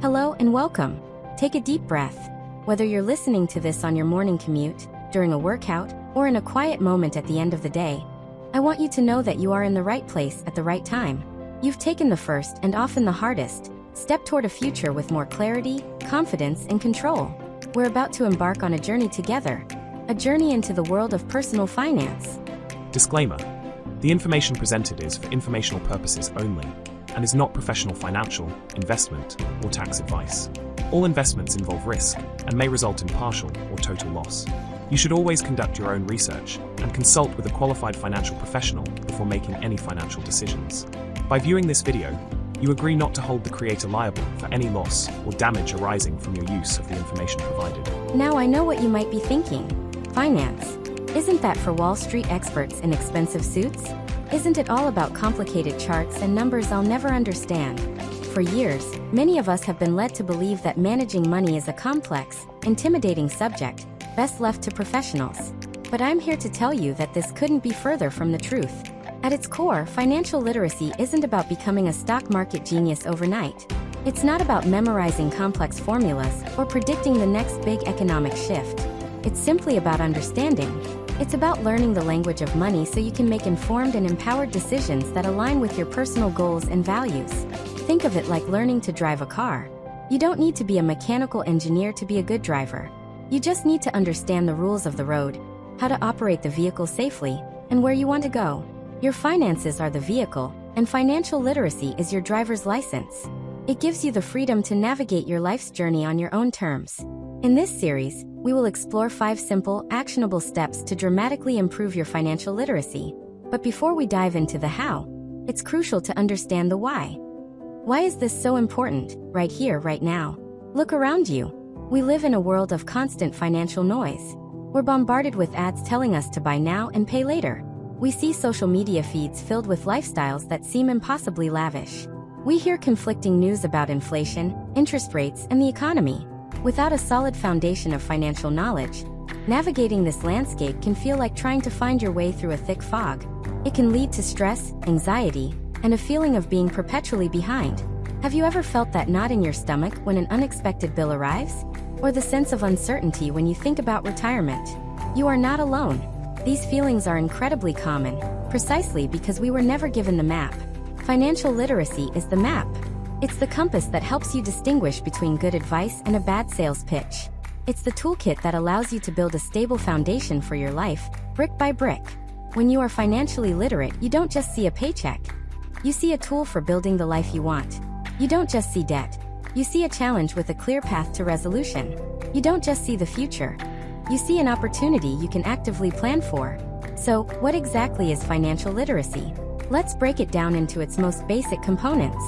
Hello and welcome. Take a deep breath. Whether you're listening to this on your morning commute, during a workout, or in a quiet moment at the end of the day, I want you to know that you are in the right place at the right time. You've taken the first and often the hardest step toward a future with more clarity, confidence, and control. We're about to embark on a journey together, a journey into the world of personal finance. Disclaimer: the information presented is for informational purposes only and is not professional financial, investment, or tax advice. All investments involve risk and may result in partial or total loss. You should always conduct your own research and consult with a qualified financial professional before making any financial decisions. By viewing this video, you agree not to hold the creator liable for any loss or damage arising from your use of the information provided. Now I know what you might be thinking. Finance. Isn't that for Wall Street experts in expensive suits? Isn't it all about complicated charts and numbers I'll never understand? For years, many of us have been led to believe that managing money is a complex, intimidating subject, best left to professionals. But I'm here to tell you that this couldn't be further from the truth. At its core, financial literacy isn't about becoming a stock market genius overnight. It's not about memorizing complex formulas or predicting the next big economic shift. It's simply about understanding. It's about learning the language of money so you can make informed and empowered decisions that align with your personal goals and values. Think of it like learning to drive a car. You don't need to be a mechanical engineer to be a good driver. You just need to understand the rules of the road, how to operate the vehicle safely, and where you want to go. Your finances are the vehicle, and financial literacy is your driver's license. It gives you the freedom to navigate your life's journey on your own terms. In this series, we will explore 5 simple, actionable steps to dramatically improve your financial literacy. But before we dive into the how, it's crucial to understand the why. Why is this so important, right here, right now? Look around you. We live in a world of constant financial noise. We're bombarded with ads telling us to buy now and pay later. We see social media feeds filled with lifestyles that seem impossibly lavish. We hear conflicting news about inflation, interest rates, and the economy. Without a solid foundation of financial knowledge, navigating this landscape can feel like trying to find your way through a thick fog. It can lead to stress, anxiety, and a feeling of being perpetually behind. Have you ever felt that knot in your stomach when an unexpected bill arrives? Or the sense of uncertainty when you think about retirement? You are not alone. These feelings are incredibly common, precisely because we were never given the map. Financial literacy is the map. It's the compass that helps you distinguish between good advice and a bad sales pitch. It's the toolkit that allows you to build a stable foundation for your life, brick by brick. When you are financially literate, you don't just see a paycheck. You see a tool for building the life you want. You don't just see debt. You see a challenge with a clear path to resolution. You don't just see the future. You see an opportunity you can actively plan for. So, what exactly is financial literacy? Let's break it down into its most basic components.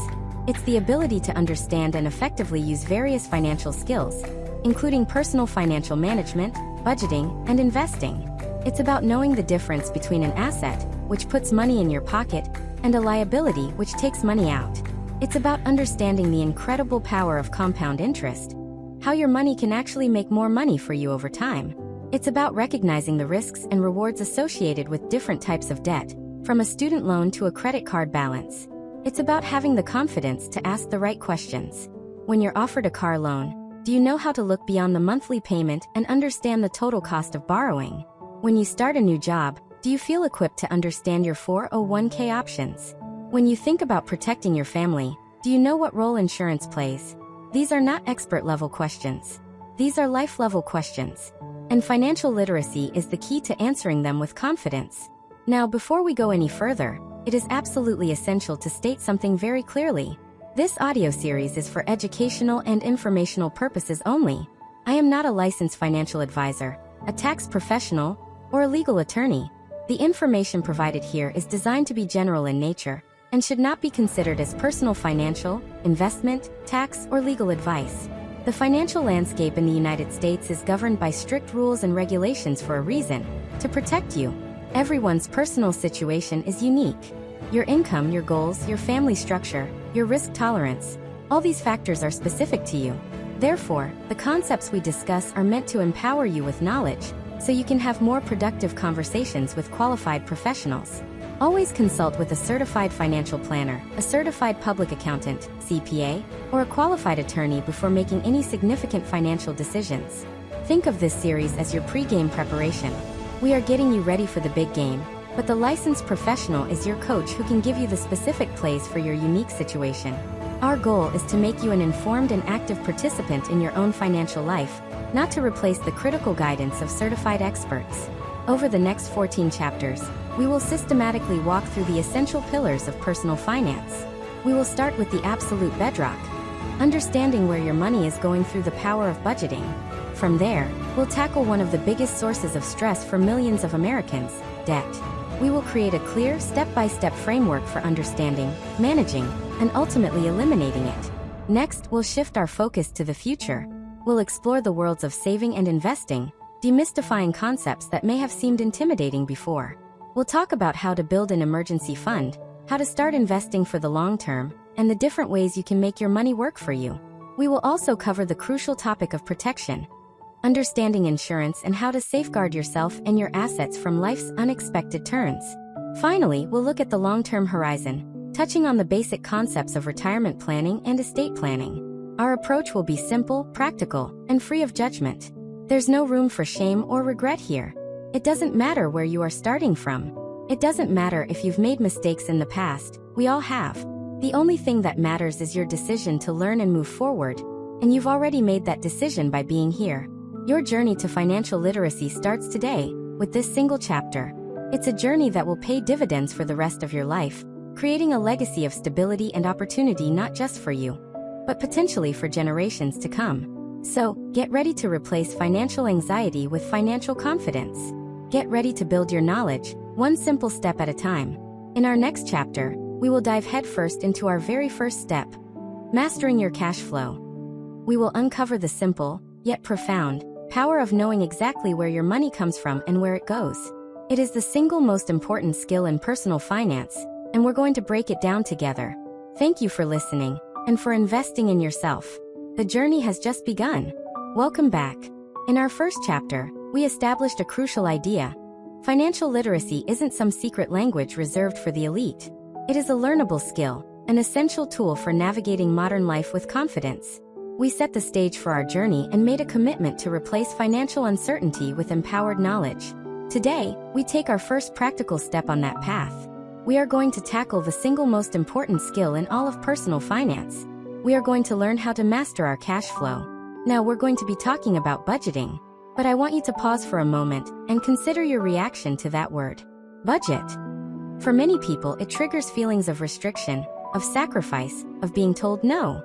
It's the ability to understand and effectively use various financial skills, including personal financial management, budgeting, and investing. It's about knowing the difference between an asset, which puts money in your pocket, and a liability, which takes money out. It's about understanding the incredible power of compound interest, how your money can actually make more money for you over time. It's about recognizing the risks and rewards associated with different types of debt, from a student loan to a credit card balance. It's about having the confidence to ask the right questions. When you're offered a car loan, do you know how to look beyond the monthly payment and understand the total cost of borrowing? When you start a new job, do you feel equipped to understand your 401k options? When you think about protecting your family, do you know what role insurance plays? These are not expert-level questions. These are life-level questions. And financial literacy is the key to answering them with confidence. Now, before we go any further, it is absolutely essential to state something very clearly. This audio series is for educational and informational purposes only. I am not a licensed financial advisor, a tax professional, or a legal attorney. The information provided here is designed to be general in nature and should not be considered as personal financial, investment, tax, or legal advice. The financial landscape in the United States is governed by strict rules and regulations for a reason: to protect you. Everyone's personal situation is unique. Your income, your goals, your family structure, your risk tolerance, all these factors are specific to you. Therefore, the concepts we discuss are meant to empower you with knowledge, so you can have more productive conversations with qualified professionals. Always consult with a certified financial planner, a certified public accountant, CPA, or a qualified attorney before making any significant financial decisions. Think of this series as your pre-game preparation. We are getting you ready for the big game, but the licensed professional is your coach who can give you the specific plays for your unique situation. Our goal is to make you an informed and active participant in your own financial life, not to replace the critical guidance of certified experts. Over the next 14 chapters, we will systematically walk through the essential pillars of personal finance. We will start with the absolute bedrock, understanding where your money is going through the power of budgeting. From there, we'll tackle one of the biggest sources of stress for millions of Americans, debt. We will create a clear, step-by-step framework for understanding, managing, and ultimately eliminating it. Next, we'll shift our focus to the future. We'll explore the worlds of saving and investing, demystifying concepts that may have seemed intimidating before. We'll talk about how to build an emergency fund, how to start investing for the long term, and the different ways you can make your money work for you. We will also cover the crucial topic of protection, understanding insurance and how to safeguard yourself and your assets from life's unexpected turns. Finally, we'll look at the long-term horizon, touching on the basic concepts of retirement planning and estate planning. Our approach will be simple, practical, and free of judgment. There's no room for shame or regret here. It doesn't matter where you are starting from. It doesn't matter if you've made mistakes in the past, we all have. The only thing that matters is your decision to learn and move forward, and you've already made that decision by being here. Your journey to financial literacy starts today, with this single chapter. It's a journey that will pay dividends for the rest of your life, creating a legacy of stability and opportunity not just for you, but potentially for generations to come. So, get ready to replace financial anxiety with financial confidence. Get ready to build your knowledge, one simple step at a time. In our next chapter, we will dive headfirst into our very first step, mastering your cash flow. We will uncover the simple, yet profound, power of knowing exactly where your money comes from and where it goes. It is the single most important skill in personal finance, and we're going to break it down together. Thank you for listening, and for investing in yourself. The journey has just begun. Welcome back. In our first chapter, we established a crucial idea. Financial literacy isn't some secret language reserved for the elite. It is a learnable skill, an essential tool for navigating modern life with confidence. We set the stage for our journey and made a commitment to replace financial uncertainty with empowered knowledge. Today, we take our first practical step on that path. We are going to tackle the single most important skill in all of personal finance. We are going to learn how to master our cash flow. Now we're going to be talking about budgeting. But I want you to pause for a moment and consider your reaction to that word. Budget. For many people, it triggers feelings of restriction, of sacrifice, of being told no.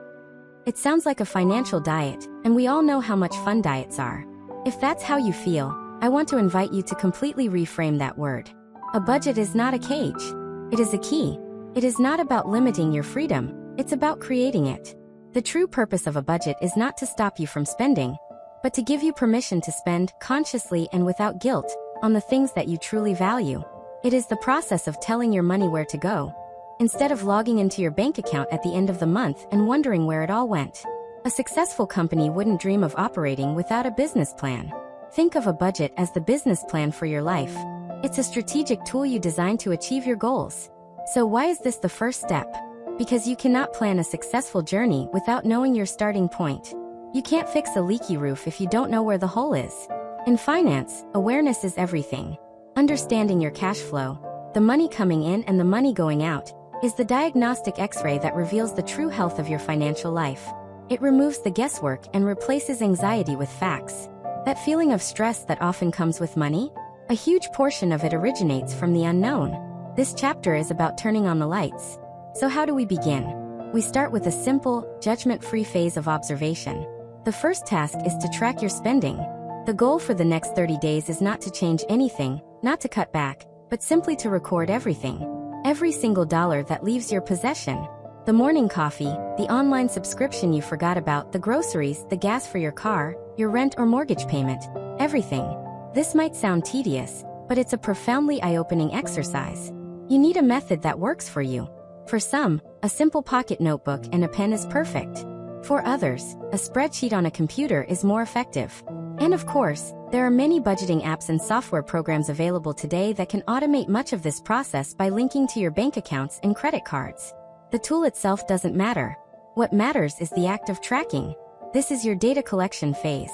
It sounds like a financial diet, and we all know how much fun diets are. If that's how you feel, I want to invite you to completely reframe that word. A budget is not a cage. It is a key. It is not about limiting your freedom, it's about creating it. The true purpose of a budget is not to stop you from spending, but to give you permission to spend consciously and without guilt on the things that you truly value. It is the process of telling your money where to go, instead of logging into your bank account at the end of the month and wondering where it all went. A successful company wouldn't dream of operating without a business plan. Think of a budget as the business plan for your life. It's a strategic tool you design to achieve your goals. So why is this the first step? Because you cannot plan a successful journey without knowing your starting point. You can't fix a leaky roof if you don't know where the hole is. In finance, awareness is everything. Understanding your cash flow, the money coming in and the money going out, is the diagnostic X-ray that reveals the true health of your financial life. It removes the guesswork and replaces anxiety with facts. That feeling of stress that often comes with money, a huge portion of it originates from the unknown. This chapter is about turning on the lights. So how do we begin? We start with a simple, judgment-free phase of observation. The first task is to track your spending. The goal for the next 30 days is not to change anything, not to cut back, but simply to record everything. Every single dollar that leaves your possession. The morning coffee, the online subscription you forgot about, the groceries, the gas for your car, your rent or mortgage payment, everything. This might sound tedious, but it's a profoundly eye-opening exercise. You need a method that works for you. For some, a simple pocket notebook and a pen is perfect. For others, a spreadsheet on a computer is more effective. And of course, there are many budgeting apps and software programs available today that can automate much of this process by linking to your bank accounts and credit cards. The tool itself doesn't matter. What matters is the act of tracking. This is your data collection phase.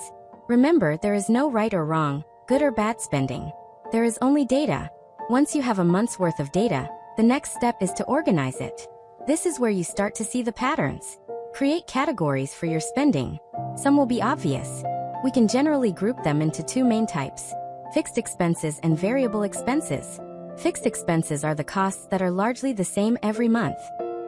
Remember, there is no right or wrong, good or bad spending. There is only data. Once you have a month's worth of data, the next step is to organize it. This is where you start to see the patterns. Create categories for your spending. Some will be obvious. We can generally group them into two main types: fixed expenses and variable expenses. Fixed expenses are the costs that are largely the same every month.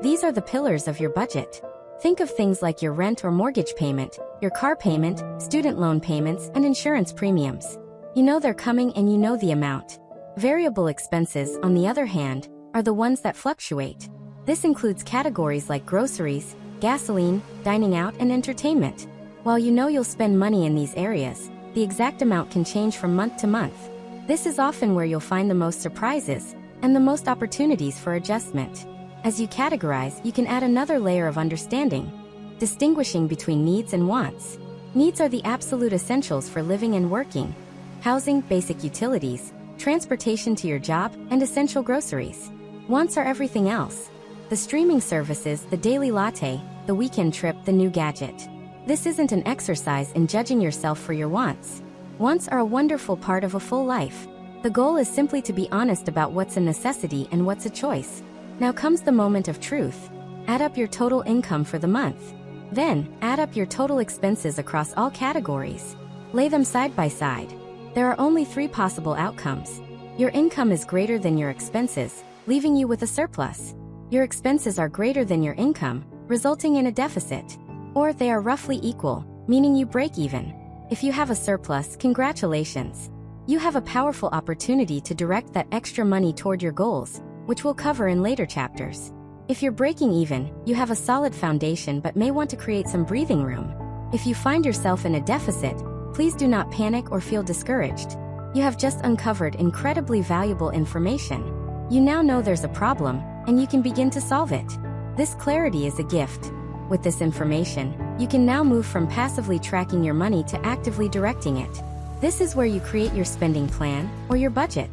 These are the pillars of your budget. Think of things like your rent or mortgage payment, your car payment, student loan payments, and insurance premiums. You know they're coming and you know the amount. Variable expenses, on the other hand, are the ones that fluctuate. This includes categories like groceries, gasoline, dining out, and entertainment. While you know you'll spend money in these areas, the exact amount can change from month to month. This is often where you'll find the most surprises and the most opportunities for adjustment. As you categorize, you can add another layer of understanding, distinguishing between needs and wants. Needs are the absolute essentials for living and working: housing, basic utilities, transportation to your job, and essential groceries. Wants are everything else: the streaming services, the daily latte, the weekend trip, the new gadget. This isn't an exercise in judging yourself for your wants. Wants are a wonderful part of a full life. The goal is simply to be honest about what's a necessity and what's a choice. Now comes the moment of truth. Add up your total income for the month. Then, add up your total expenses across all categories. Lay them side by side. There are only 3 possible outcomes. Your income is greater than your expenses, leaving you with a surplus. Your expenses are greater than your income, resulting in a deficit. Or they are roughly equal, meaning you break even. If you have a surplus, congratulations. You have a powerful opportunity to direct that extra money toward your goals, which we'll cover in later chapters. If you're breaking even, you have a solid foundation but may want to create some breathing room. If you find yourself in a deficit, please do not panic or feel discouraged. You have just uncovered incredibly valuable information. You now know there's a problem, and you can begin to solve it. This clarity is a gift. With this information, you can now move from passively tracking your money to actively directing it. This is where you create your spending plan, or your budget.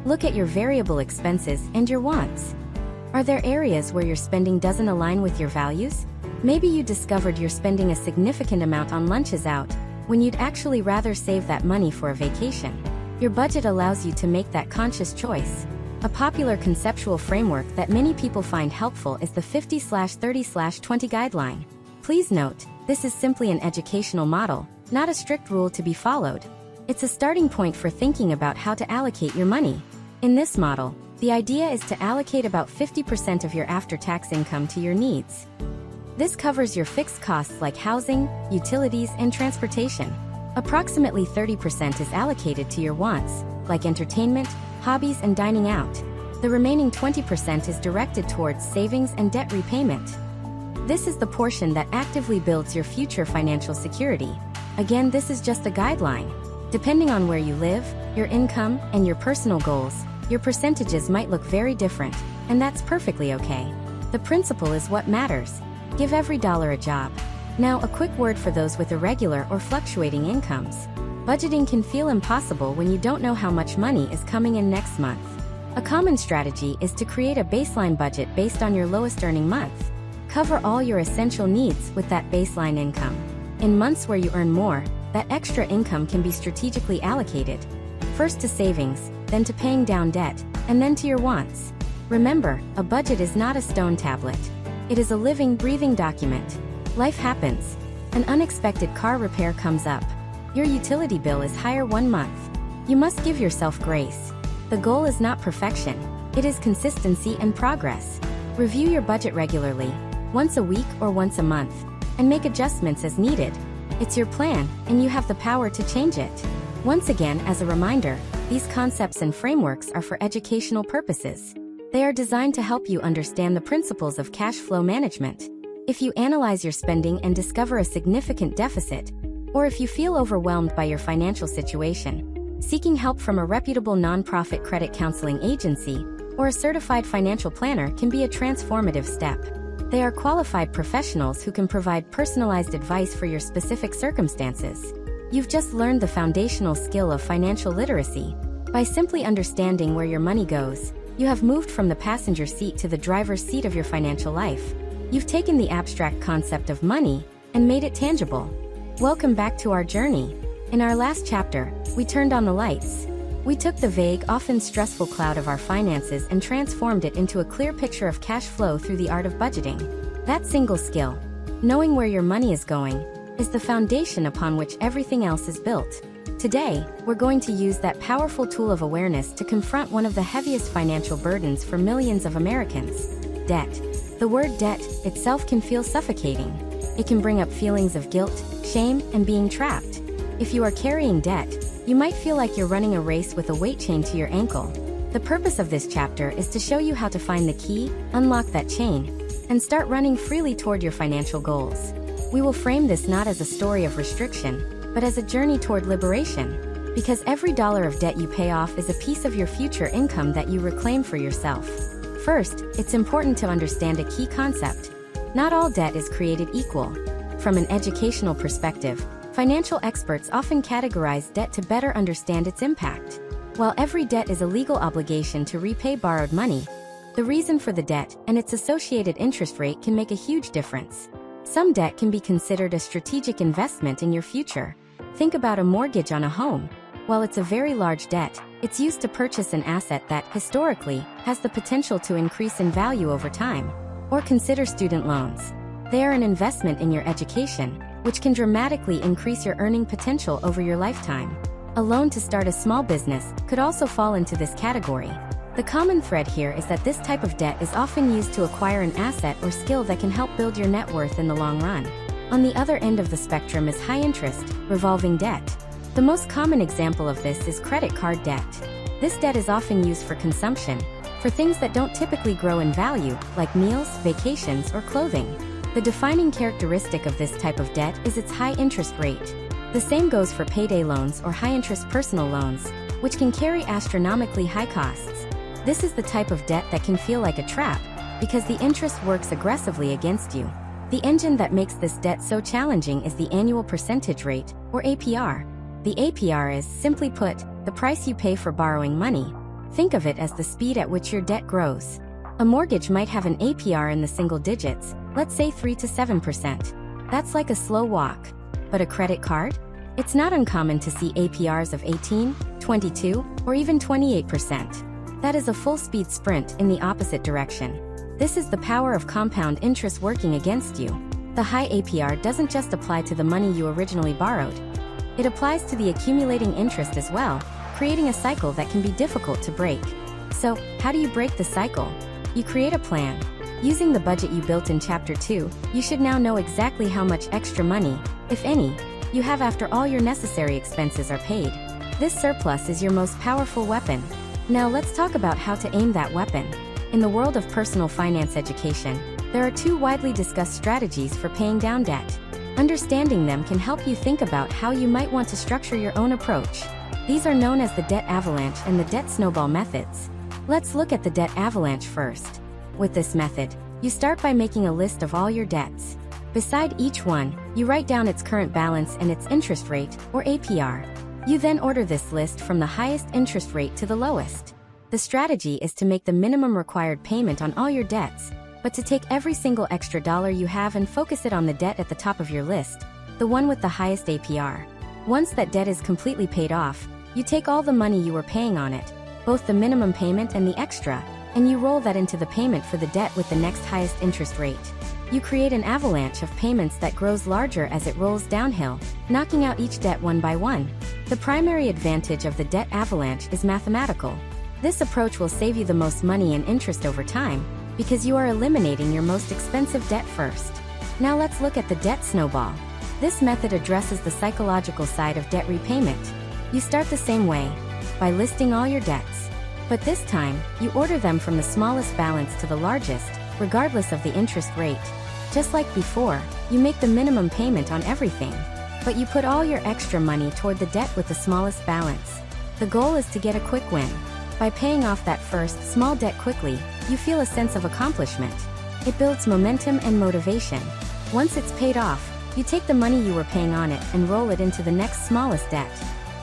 Look at your variable expenses and your wants. Are there areas where your spending doesn't align with your values? Maybe you discovered you're spending a significant amount on lunches out, when you'd actually rather save that money for a vacation. Your budget allows you to make that conscious choice. A popular conceptual framework that many people find helpful is the 50/30/20 guideline. Please note, this is simply an educational model, not a strict rule to be followed. It's a starting point for thinking about how to allocate your money. In this model, the idea is to allocate about 50% of your after-tax income to your needs. This covers your fixed costs like housing, utilities, and transportation. Approximately 30% is allocated to your wants, like entertainment, hobbies, and dining out. The remaining 20% is directed towards savings and debt repayment. This is the portion that actively builds your future financial security. Again, this is just a guideline. Depending on where you live, your income, and your personal goals, your percentages might look very different, and that's perfectly okay. The principle is what matters. Give every dollar a job. Now, a quick word for those with irregular or fluctuating incomes. Budgeting can feel impossible when you don't know how much money is coming in next month. A common strategy is to create a baseline budget based on your lowest earning month. Cover all your essential needs with that baseline income. In months where you earn more, that extra income can be strategically allocated. First to savings, then to paying down debt, and then to your wants. Remember, a budget is not a stone tablet. It is a living, breathing document. Life happens. An unexpected car repair comes up. Your utility bill is higher one month. You must give yourself grace. The goal is not perfection. It is consistency and progress. Review your budget regularly, once a week or once a month, and make adjustments as needed. It's your plan, and you have the power to change it. Once again, as a reminder, these concepts and frameworks are for educational purposes. They are designed to help you understand the principles of cash flow management. If you analyze your spending and discover a significant deficit, or if you feel overwhelmed by your financial situation, seeking help from a reputable nonprofit credit counseling agency or a certified financial planner can be a transformative step. They are qualified professionals who can provide personalized advice for your specific circumstances. You've just learned the foundational skill of financial literacy. By simply understanding where your money goes, you have moved from the passenger seat to the driver's seat of your financial life. You've taken the abstract concept of money and made it tangible. Welcome back to our journey. In our last chapter, we turned on the lights. We took the vague, often stressful cloud of our finances and transformed it into a clear picture of cash flow through the art of budgeting. That single skill, knowing where your money is going, is the foundation upon which everything else is built. Today, we're going to use that powerful tool of awareness to confront one of the heaviest financial burdens for millions of Americans: debt. The word debt itself can feel suffocating. It can bring up feelings of guilt, shame, and being trapped. If you are carrying debt, you might feel like you're running a race with a weight chain to your ankle. The purpose of this chapter is to show you how to find the key, unlock that chain, and start running freely toward your financial goals. We will frame this not as a story of restriction, but as a journey toward liberation. Because every dollar of debt you pay off is a piece of your future income that you reclaim for yourself. First, it's important to understand a key concept. Not all debt is created equal. From an educational perspective, financial experts often categorize debt to better understand its impact. While every debt is a legal obligation to repay borrowed money, the reason for the debt and its associated interest rate can make a huge difference. Some debt can be considered a strategic investment in your future. Think about a mortgage on a home. While it's a very large debt, it's used to purchase an asset that, historically, has the potential to increase in value over time. Or consider student loans. They are an investment in your education, which can dramatically increase your earning potential over your lifetime. A loan to start a small business could also fall into this category. The common thread here is that this type of debt is often used to acquire an asset or skill that can help build your net worth in the long run. On the other end of the spectrum is high-interest, revolving debt. The most common example of this is credit card debt. This debt is often used for consumption, for things that don't typically grow in value, like meals, vacations, or clothing. The defining characteristic of this type of debt is its high interest rate. The same goes for payday loans or high-interest personal loans, which can carry astronomically high costs. This is the type of debt that can feel like a trap, because the interest works aggressively against you. The engine that makes this debt so challenging is the annual percentage rate, or APR. The APR is, simply put, the price you pay for borrowing money. Think of it as the speed at which your debt grows. A mortgage might have an APR in the single digits, let's say 3 to 7%. That's like a slow walk. But a credit card? It's not uncommon to see APRs of 18, 22, or even 28%. That is a full-speed sprint in the opposite direction. This is the power of compound interest working against you. The high APR doesn't just apply to the money you originally borrowed. It applies to the accumulating interest as well, creating a cycle that can be difficult to break. So, how do you break the cycle? You create a plan. Using the budget you built in Chapter 2, you should now know exactly how much extra money, if any, you have after all your necessary expenses are paid. This surplus is your most powerful weapon. Now let's talk about how to aim that weapon. In the world of personal finance education, there are two widely discussed strategies for paying down debt. Understanding them can help you think about how you might want to structure your own approach. These are known as the debt avalanche and the debt snowball methods. Let's look at the debt avalanche first. With this method, you start by making a list of all your debts. Beside each one, you write down its current balance and its interest rate, or APR. You then order this list from the highest interest rate to the lowest. The strategy is to make the minimum required payment on all your debts, but to take every single extra dollar you have and focus it on the debt at the top of your list, the one with the highest APR. Once that debt is completely paid off, you take all the money you were paying on it, both the minimum payment and the extra, and you roll that into the payment for the debt with the next highest interest rate. You create an avalanche of payments that grows larger as it rolls downhill, knocking out each debt one by one. The primary advantage of the debt avalanche is mathematical. This approach will save you the most money and interest over time, because you are eliminating your most expensive debt first. Now let's look at the debt snowball. This method addresses the psychological side of debt repayment. You start the same way, by listing all your debts. But this time, you order them from the smallest balance to the largest, regardless of the interest rate. Just like before, you make the minimum payment on everything, but you put all your extra money toward the debt with the smallest balance. The goal is to get a quick win. By paying off that first, small debt quickly, you feel a sense of accomplishment. It builds momentum and motivation. Once it's paid off, You take the money you were paying on it and roll it into the next smallest debt.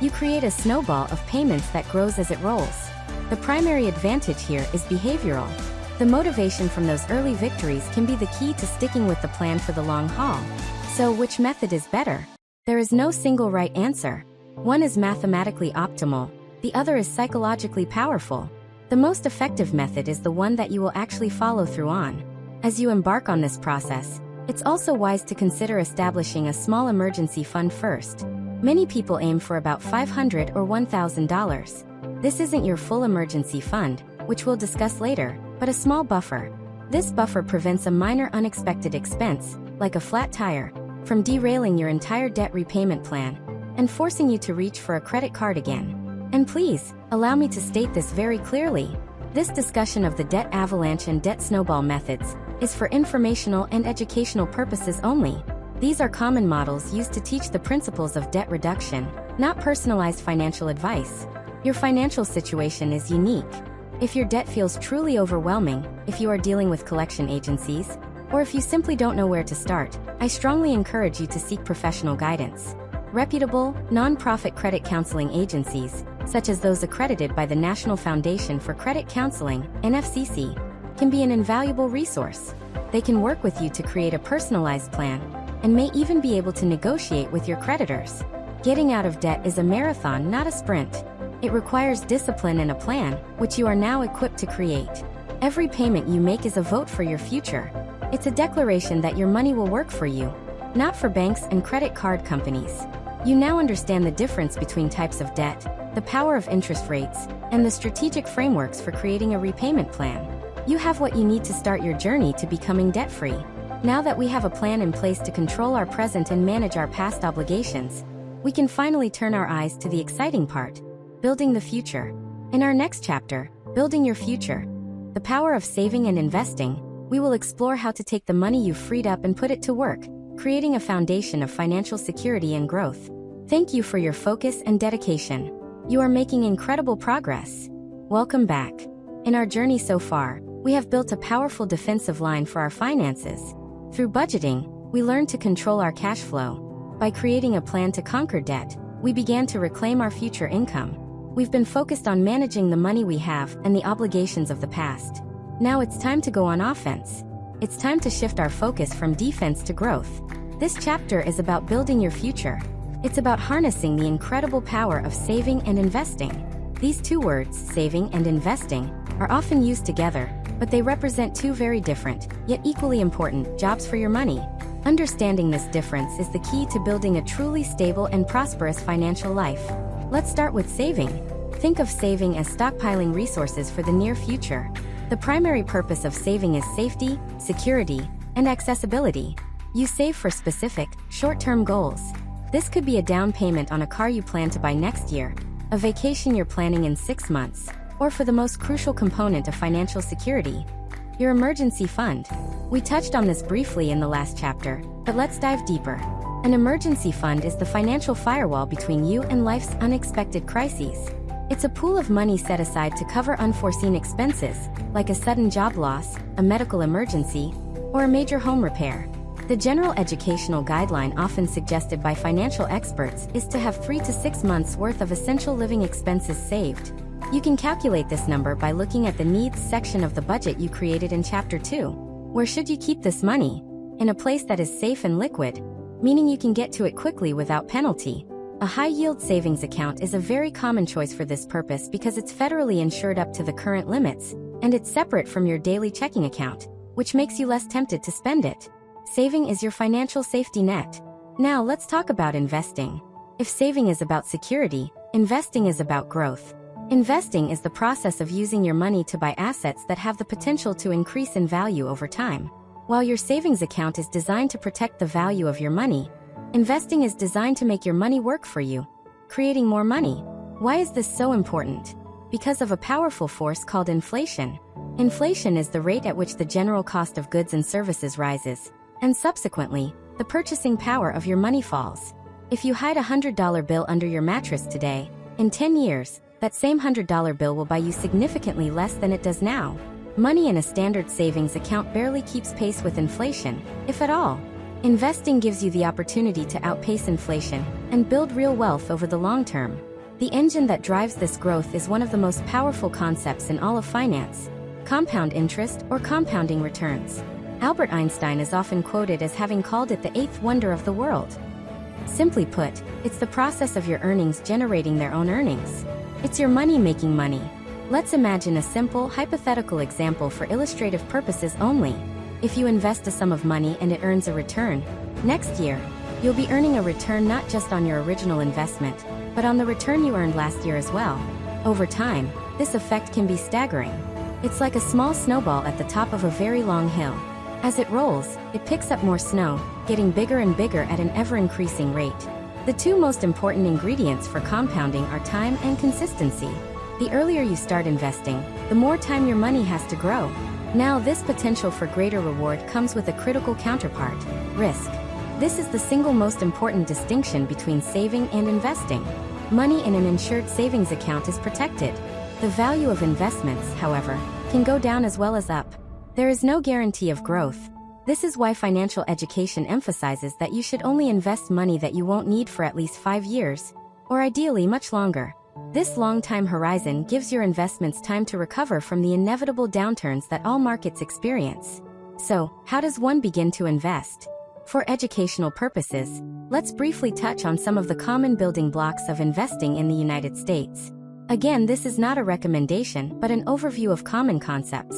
You create a snowball of payments that grows as it rolls. The primary advantage here is behavioral. The motivation from those early victories can be the key to sticking with the plan for the long haul. So, which method is better? There is no single right answer. One is mathematically optimal, the other is psychologically powerful. The most effective method is the one that you will actually follow through on. As you embark on this process, it's also wise to consider establishing a small emergency fund first. Many people aim for about $500 or $1,000. This isn't your full emergency fund, which we'll discuss later, but a small buffer. This buffer prevents a minor unexpected expense, like a flat tire, from derailing your entire debt repayment plan and forcing you to reach for a credit card again. And please, allow me to state this very clearly. This discussion of the debt avalanche and debt snowball methods is for informational and educational purposes only. These are common models used to teach the principles of debt reduction, not personalized financial advice. Your financial situation is unique. If your debt feels truly overwhelming, if you are dealing with collection agencies, or if you simply don't know where to start, I strongly encourage you to seek professional guidance. Reputable, non-profit credit counseling agencies, such as those accredited by the National Foundation for Credit Counseling, NFCC, can be an invaluable resource. They can work with you to create a personalized plan, and may even be able to negotiate with your creditors. Getting out of debt is a marathon, not a sprint. It requires discipline and a plan, which you are now equipped to create. Every payment you make is a vote for your future. It's a declaration that your money will work for you, not for banks and credit card companies. You now understand the difference between types of debt, the power of interest rates, and the strategic frameworks for creating a repayment plan. You have what you need to start your journey to becoming debt-free. Now that we have a plan in place to control our present and manage our past obligations, we can finally turn our eyes to the exciting part, building the future. In our next chapter, Building Your Future, the power of saving and investing, we will explore how to take the money you've freed up and put it to work, creating a foundation of financial security and growth. Thank you for your focus and dedication. You are making incredible progress. Welcome back. In our journey so far, we have built a powerful defensive line for our finances. Through budgeting, we learned to control our cash flow. By creating a plan to conquer debt, we began to reclaim our future income. We've been focused on managing the money we have and the obligations of the past. Now it's time to go on offense. It's time to shift our focus from defense to growth. This chapter is about building your future. It's about harnessing the incredible power of saving and investing. These two words, saving and investing, are often used together, but they represent two very different, yet equally important, jobs for your money. Understanding this difference is the key to building a truly stable and prosperous financial life. Let's start with saving. Think of saving as stockpiling resources for the near future. The primary purpose of saving is safety, security, and accessibility. You save for specific, short-term goals. This could be a down payment on a car you plan to buy next year, a vacation you're planning in 6 months, or for the most crucial component of financial security, your emergency fund. We touched on this briefly in the last chapter, but let's dive deeper. An emergency fund is the financial firewall between you and life's unexpected crises. It's a pool of money set aside to cover unforeseen expenses, like a sudden job loss, a medical emergency, or a major home repair. The general educational guideline often suggested by financial experts is to have 3 to 6 months' worth of essential living expenses saved. You can calculate this number by looking at the needs section of the budget you created in Chapter 2. Where should you keep this money? In a place that is safe and liquid, meaning you can get to it quickly without penalty. A high-yield savings account is a very common choice for this purpose because it's federally insured up to the current limits, and it's separate from your daily checking account, which makes you less tempted to spend it. Saving is your financial safety net. Now let's talk about investing. If saving is about security, investing is about growth. Investing is the process of using your money to buy assets that have the potential to increase in value over time. While your savings account is designed to protect the value of your money, investing is designed to make your money work for you, creating more money. Why is this so important? Because of a powerful force called inflation. Inflation is the rate at which the general cost of goods and services rises, and subsequently, the purchasing power of your money falls. If you hide a $100 bill under your mattress today, in 10 years, that same $100 bill will buy you significantly less than it does now. Money in a standard savings account barely keeps pace with inflation, if at all. Investing gives you the opportunity to outpace inflation and build real wealth over the long term. The engine that drives this growth is one of the most powerful concepts in all of finance: compound interest or compounding returns. Albert Einstein is often quoted as having called it the eighth wonder of the world. Simply put, it's the process of your earnings generating their own earnings. It's your money making money. Let's imagine a simple, hypothetical example for illustrative purposes only. If you invest a sum of money and it earns a return, next year, you'll be earning a return not just on your original investment, but on the return you earned last year as well. Over time, this effect can be staggering. It's like a small snowball at the top of a very long hill. As it rolls, it picks up more snow, getting bigger and bigger at an ever-increasing rate. The two most important ingredients for compounding are time and consistency. The earlier you start investing, the more time your money has to grow. Now, this potential for greater reward comes with a critical counterpart: risk. This is the single most important distinction between saving and investing. Money in an insured savings account is protected. The value of investments, however, can go down as well as up. There is no guarantee of growth. This is why financial education emphasizes that you should only invest money that you won't need for at least 5 years, or ideally much longer. This long time horizon gives your investments time to recover from the inevitable downturns that all markets experience. So, how does one begin to invest? For educational purposes, let's briefly touch on some of the common building blocks of investing in the United States. Again, this is not a recommendation, but an overview of common concepts.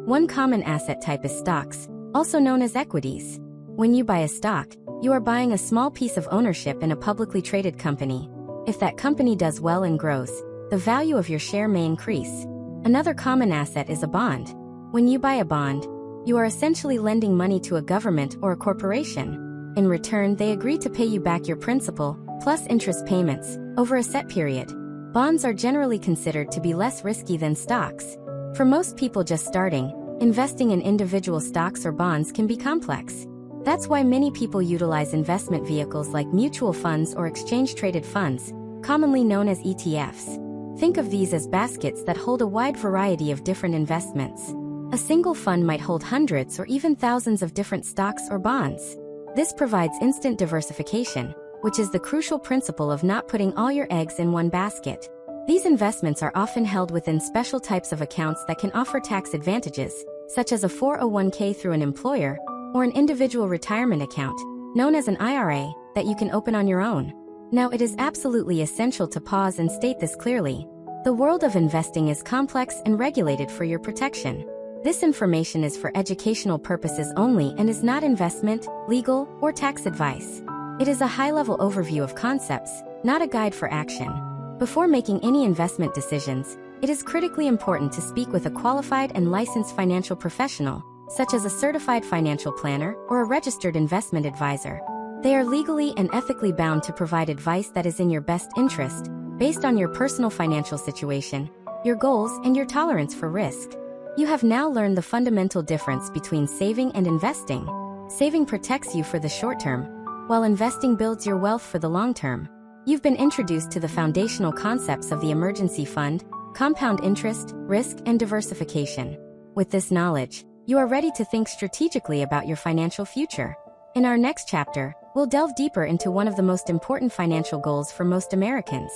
One common asset type is stocks, also known as equities. When you buy a stock, you are buying a small piece of ownership in a publicly traded company. If that company does well and grows, the value of your share may increase. Another common asset is a bond. When you buy a bond, you are essentially lending money to a government or a corporation. In return, they agree to pay you back your principal, plus interest payments, over a set period. Bonds are generally considered to be less risky than stocks. For most people just starting, investing in individual stocks or bonds can be complex. That's why many people utilize investment vehicles like mutual funds or exchange-traded funds, commonly known as ETFs. Think of these as baskets that hold a wide variety of different investments. A single fund might hold hundreds or even thousands of different stocks or bonds. This provides instant diversification, which is the crucial principle of not putting all your eggs in one basket. These investments are often held within special types of accounts that can offer tax advantages, such as a 401k through an employer, or an individual retirement account, known as an IRA, that you can open on your own. Now, it is absolutely essential to pause and state this clearly. The world of investing is complex and regulated for your protection. This information is for educational purposes only and is not investment, legal, or tax advice. It is a high-level overview of concepts, not a guide for action. Before making any investment decisions, it is critically important to speak with a qualified and licensed financial professional, such as a certified financial planner or a registered investment advisor. They are legally and ethically bound to provide advice that is in your best interest, based on your personal financial situation, your goals, and your tolerance for risk. You have now learned the fundamental difference between saving and investing. Saving protects you for the short term, while investing builds your wealth for the long term. You've been introduced to the foundational concepts of the emergency fund, compound interest, risk, and diversification. With this knowledge, you are ready to think strategically about your financial future. In our next chapter, we'll delve deeper into one of the most important financial goals for most Americans: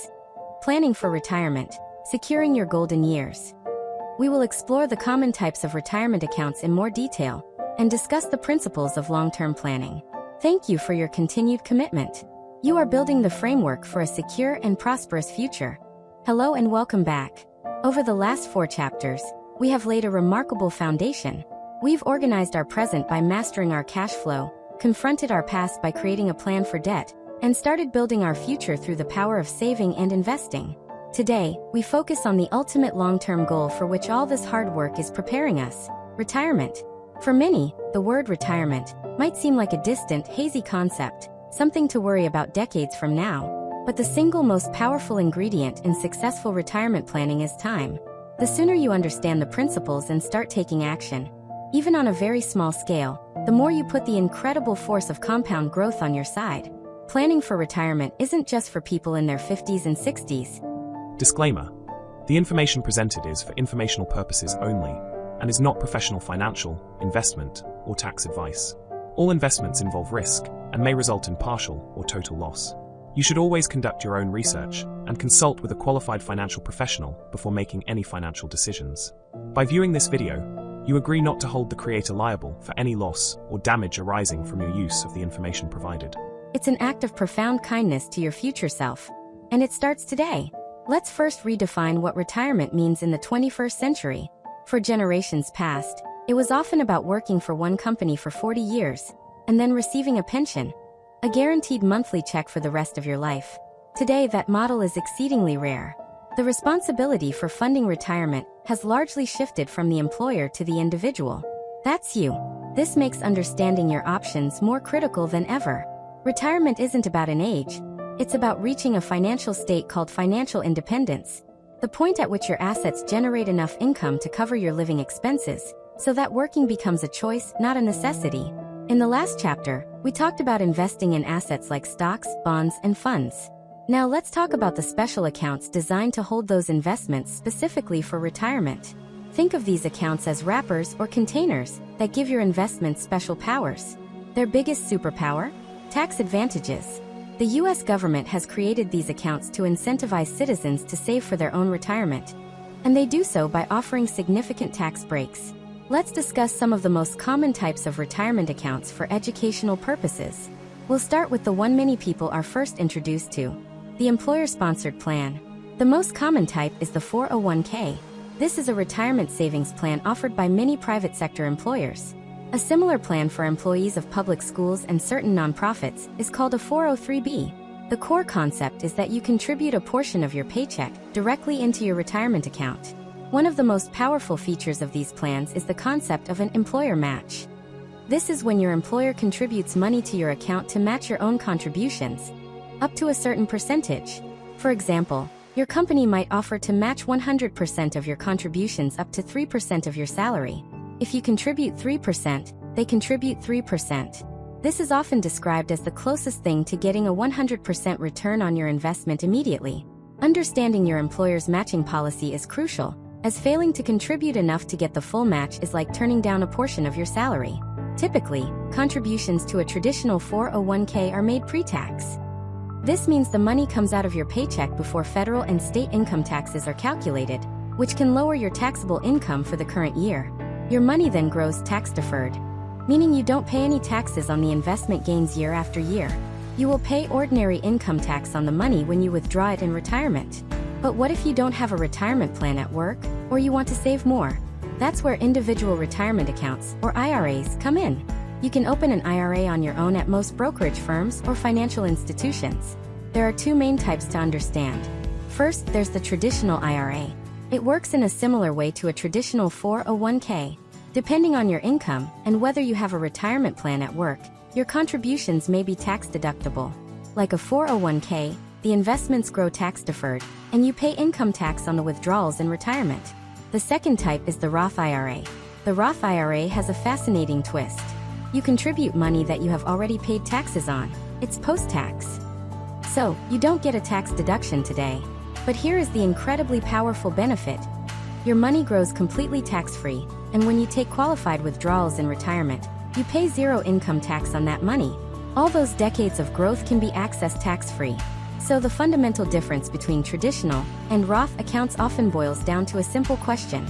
planning for retirement, securing your golden years. We will explore the common types of retirement accounts in more detail and discuss the principles of long-term planning. Thank you for your continued commitment. You are building the framework for a secure and prosperous future. Hello and welcome back. Over the last 4 chapters, we have laid a remarkable foundation. We've organized our present by mastering our cash flow, confronted our past by creating a plan for debt, and started building our future through the power of saving and investing. Today, we focus on the ultimate long-term goal for which all this hard work is preparing us: retirement. For many, the word retirement might seem like a distant, hazy concept, something to worry about decades from now. But the single most powerful ingredient in successful retirement planning is time. The sooner you understand the principles and start taking action, even on a very small scale, the more you put the incredible force of compound growth on your side. Planning for retirement isn't just for people in their 50s and 60s. Disclaimer: the information presented is for informational purposes only and is not professional financial, investment, or tax advice. All investments involve risk and may result in partial or total loss. You should always conduct your own research and consult with a qualified financial professional before making any financial decisions. By viewing this video, you agree not to hold the creator liable for any loss or damage arising from your use of the information provided. It's an act of profound kindness to your future self. And it starts today. Let's first redefine what retirement means in the 21st century. For generations past, it was often about working for one company for 40 years and then receiving a pension, a guaranteed monthly check for the rest of your life. Today, that model is exceedingly rare. The responsibility for funding retirement has largely shifted from the employer to the individual. That's you. This makes understanding your options more critical than ever. Retirement isn't about an age. It's about reaching a financial state called financial independence, the point at which your assets generate enough income to cover your living expenses, so that working becomes a choice, not a necessity. In the last chapter, we talked about investing in assets like stocks, bonds, and funds. Now let's talk about the special accounts designed to hold those investments specifically for retirement. Think of these accounts as wrappers or containers that give your investments special powers. Their biggest superpower? Tax advantages. The U.S. government has created these accounts to incentivize citizens to save for their own retirement. And they do so by offering significant tax breaks. Let's discuss some of the most common types of retirement accounts for educational purposes. We'll start with the one many people are first introduced to, the employer-sponsored plan. The most common type is the 401k. This is a retirement savings plan offered by many private sector employers. A similar plan for employees of public schools and certain nonprofits is called a 403b. The core concept is that you contribute a portion of your paycheck directly into your retirement account. One of the most powerful features of these plans is the concept of an employer match. This is when your employer contributes money to your account to match your own contributions, up to a certain percentage. For example, your company might offer to match 100% of your contributions up to 3% of your salary. If you contribute 3%, they contribute 3%. This is often described as the closest thing to getting a 100% return on your investment immediately. Understanding your employer's matching policy is crucial, as failing to contribute enough to get the full match is like turning down a portion of your salary. Typically, contributions to a traditional 401k are made pre-tax. This means the money comes out of your paycheck before federal and state income taxes are calculated, which can lower your taxable income for the current year. Your money then grows tax-deferred, meaning you don't pay any taxes on the investment gains year after year. You will pay ordinary income tax on the money when you withdraw it in retirement. But what if you don't have a retirement plan at work, or you want to save more? That's where individual retirement accounts, or IRAs, come in. You can open an IRA on your own at most brokerage firms or financial institutions. There are two main types to understand. First, there's the traditional IRA. It works in a similar way to a traditional 401k. Depending on your income and whether you have a retirement plan at work, your contributions may be tax deductible. Like a 401k, the investments grow tax-deferred, and you pay income tax on the withdrawals in retirement. The second type is the Roth IRA. The Roth IRA has a fascinating twist. You contribute money that you have already paid taxes on. It's post-tax. So, you don't get a tax deduction today. But here is the incredibly powerful benefit. Your money grows completely tax-free, and when you take qualified withdrawals in retirement, you pay zero income tax on that money. All those decades of growth can be accessed tax-free. So the fundamental difference between traditional and Roth accounts often boils down to a simple question.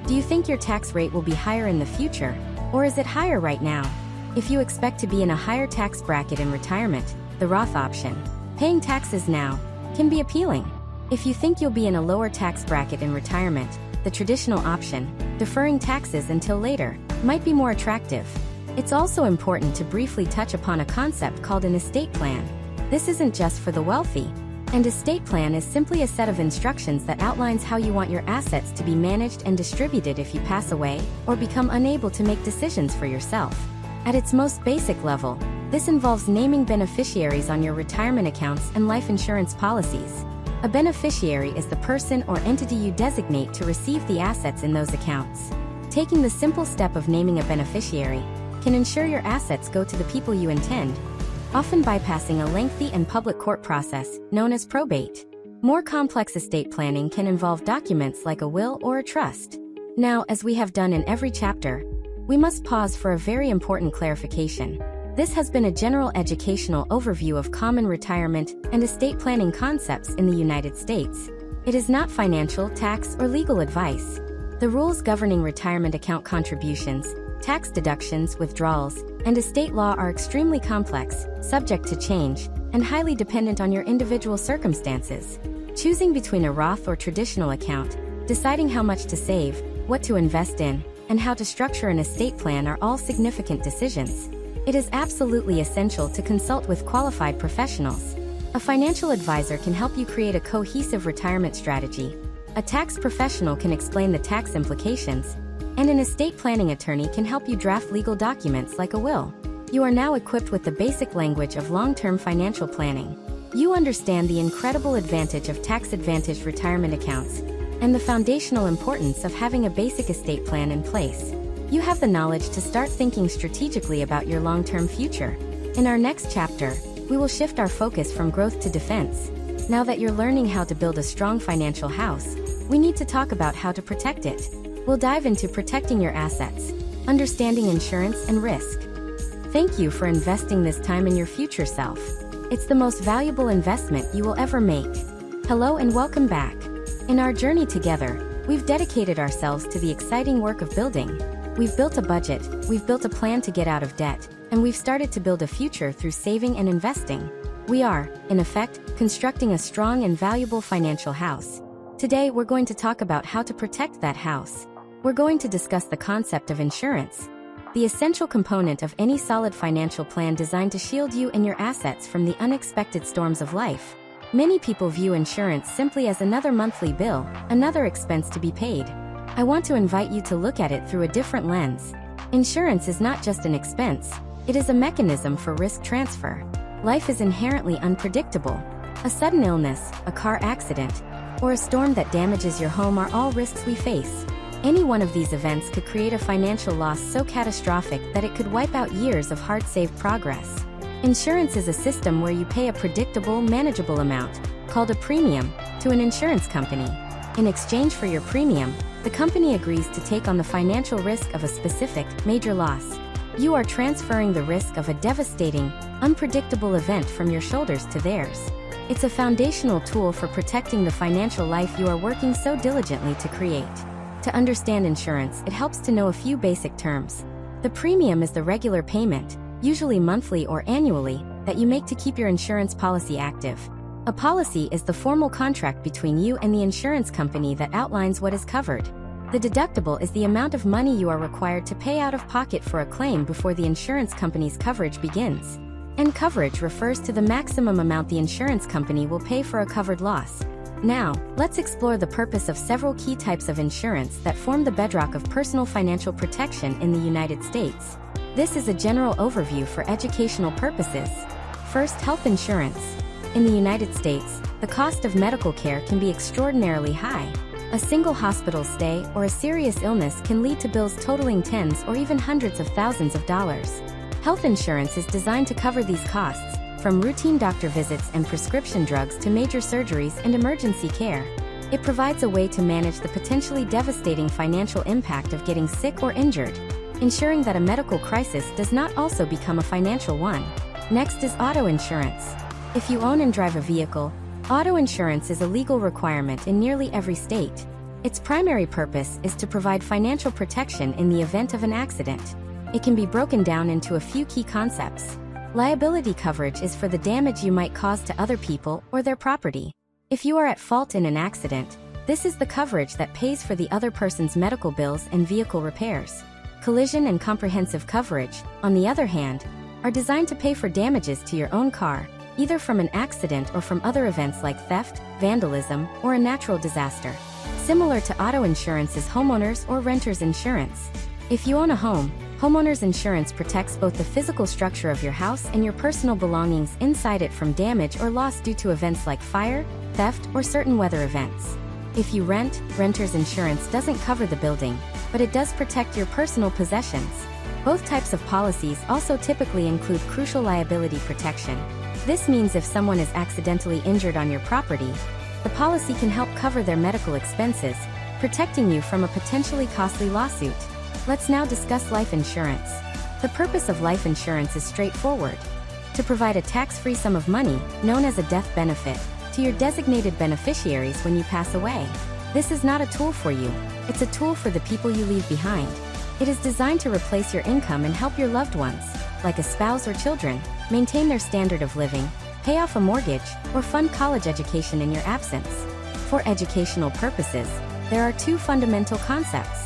Do you think your tax rate will be higher in the future, or is it higher right now? If you expect to be in a higher tax bracket in retirement, the Roth option, paying taxes now, can be appealing. If you think you'll be in a lower tax bracket in retirement, the traditional option, deferring taxes until later, might be more attractive. It's also important to briefly touch upon a concept called an estate plan. This isn't just for the wealthy. An estate plan is simply a set of instructions that outlines how you want your assets to be managed and distributed if you pass away or become unable to make decisions for yourself. At its most basic level, this involves naming beneficiaries on your retirement accounts and life insurance policies. A beneficiary is the person or entity you designate to receive the assets in those accounts. Taking the simple step of naming a beneficiary can ensure your assets go to the people you intend, often bypassing a lengthy and public court process known as probate. More complex estate planning can involve documents like a will or a trust. Now, as we have done in every chapter, we must pause for a very important clarification. This has been a general educational overview of common retirement and estate planning concepts in the United States. It is not financial, tax, or legal advice. The rules governing retirement account contributions, tax deductions, withdrawals, and estate law are extremely complex, subject to change, and highly dependent on your individual circumstances. Choosing between a Roth or traditional account, deciding how much to save, what to invest in, and how to structure an estate plan are all significant decisions. It is absolutely essential to consult with qualified professionals. A financial advisor can help you create a cohesive retirement strategy. A tax professional can explain the tax implications, and an estate planning attorney can help you draft legal documents like a will. You are now equipped with the basic language of long-term financial planning. You understand the incredible advantage of tax-advantaged retirement accounts and the foundational importance of having a basic estate plan in place. You have the knowledge to start thinking strategically about your long-term future. In our next chapter, we will shift our focus from growth to defense. Now that you're learning how to build a strong financial house, we need to talk about how to protect it. We'll dive into protecting your assets, understanding insurance and risk. Thank you for investing this time in your future self. It's the most valuable investment you will ever make. Hello and welcome back. In our journey together, we've dedicated ourselves to the exciting work of building. We've built a budget, we've built a plan to get out of debt, and we've started to build a future through saving and investing. We are, in effect, constructing a strong and valuable financial house. Today, we're going to talk about how to protect that house. We're going to discuss the concept of insurance, the essential component of any solid financial plan designed to shield you and your assets from the unexpected storms of life. Many people view insurance simply as another monthly bill, another expense to be paid. I want to invite you to look at it through a different lens. Insurance is not just an expense, it is a mechanism for risk transfer. Life is inherently unpredictable. A sudden illness, a car accident, or a storm that damages your home are all risks we face. Any one of these events could create a financial loss so catastrophic that it could wipe out years of hard-saved progress. Insurance is a system where you pay a predictable, manageable amount, called a premium, to an insurance company. In exchange for your premium, the company agrees to take on the financial risk of a specific, major loss. You are transferring the risk of a devastating, unpredictable event from your shoulders to theirs. It's a foundational tool for protecting the financial life you are working so diligently to create. To understand insurance, it helps to know a few basic terms. The premium is the regular payment, usually monthly or annually, that you make to keep your insurance policy active. A policy is the formal contract between you and the insurance company that outlines what is covered. The deductible is the amount of money you are required to pay out of pocket for a claim before the insurance company's coverage begins. And coverage refers to the maximum amount the insurance company will pay for a covered loss. Now, let's explore the purpose of several key types of insurance that form the bedrock of personal financial protection in the United States. This is a general overview for educational purposes. First, health insurance. In the United States, the cost of medical care can be extraordinarily high. A single hospital stay or a serious illness can lead to bills totaling tens or even hundreds of thousands of dollars. Health insurance is designed to cover these costs, from routine doctor visits and prescription drugs to major surgeries and emergency care. It provides a way to manage the potentially devastating financial impact of getting sick or injured, ensuring that a medical crisis does not also become a financial one. Next is auto insurance. If you own and drive a vehicle, auto insurance is a legal requirement in nearly every state. Its primary purpose is to provide financial protection in the event of an accident. It can be broken down into a few key concepts. Liability coverage is for the damage you might cause to other people or their property. If you are at fault in an accident, this is the coverage that pays for the other person's medical bills and vehicle repairs. Collision and comprehensive coverage, on the other hand, are designed to pay for damages to your own car, either from an accident or from other events like theft, vandalism, or a natural disaster. Similar to auto insurance is homeowners or renters insurance. If you own a home, homeowners insurance protects both the physical structure of your house and your personal belongings inside it from damage or loss due to events like fire, theft, or certain weather events. If you rent, renters insurance doesn't cover the building, but it does protect your personal possessions. Both types of policies also typically include crucial liability protection. This means if someone is accidentally injured on your property, the policy can help cover their medical expenses, protecting you from a potentially costly lawsuit. Let's now discuss life insurance. The purpose of life insurance is straightforward: to provide a tax-free sum of money, known as a death benefit, to your designated beneficiaries when you pass away. This is not a tool for you, it's a tool for the people you leave behind. It is designed to replace your income and help your loved ones, like a spouse or children, maintain their standard of living, pay off a mortgage, or fund college education in your absence. For educational purposes, there are two fundamental concepts.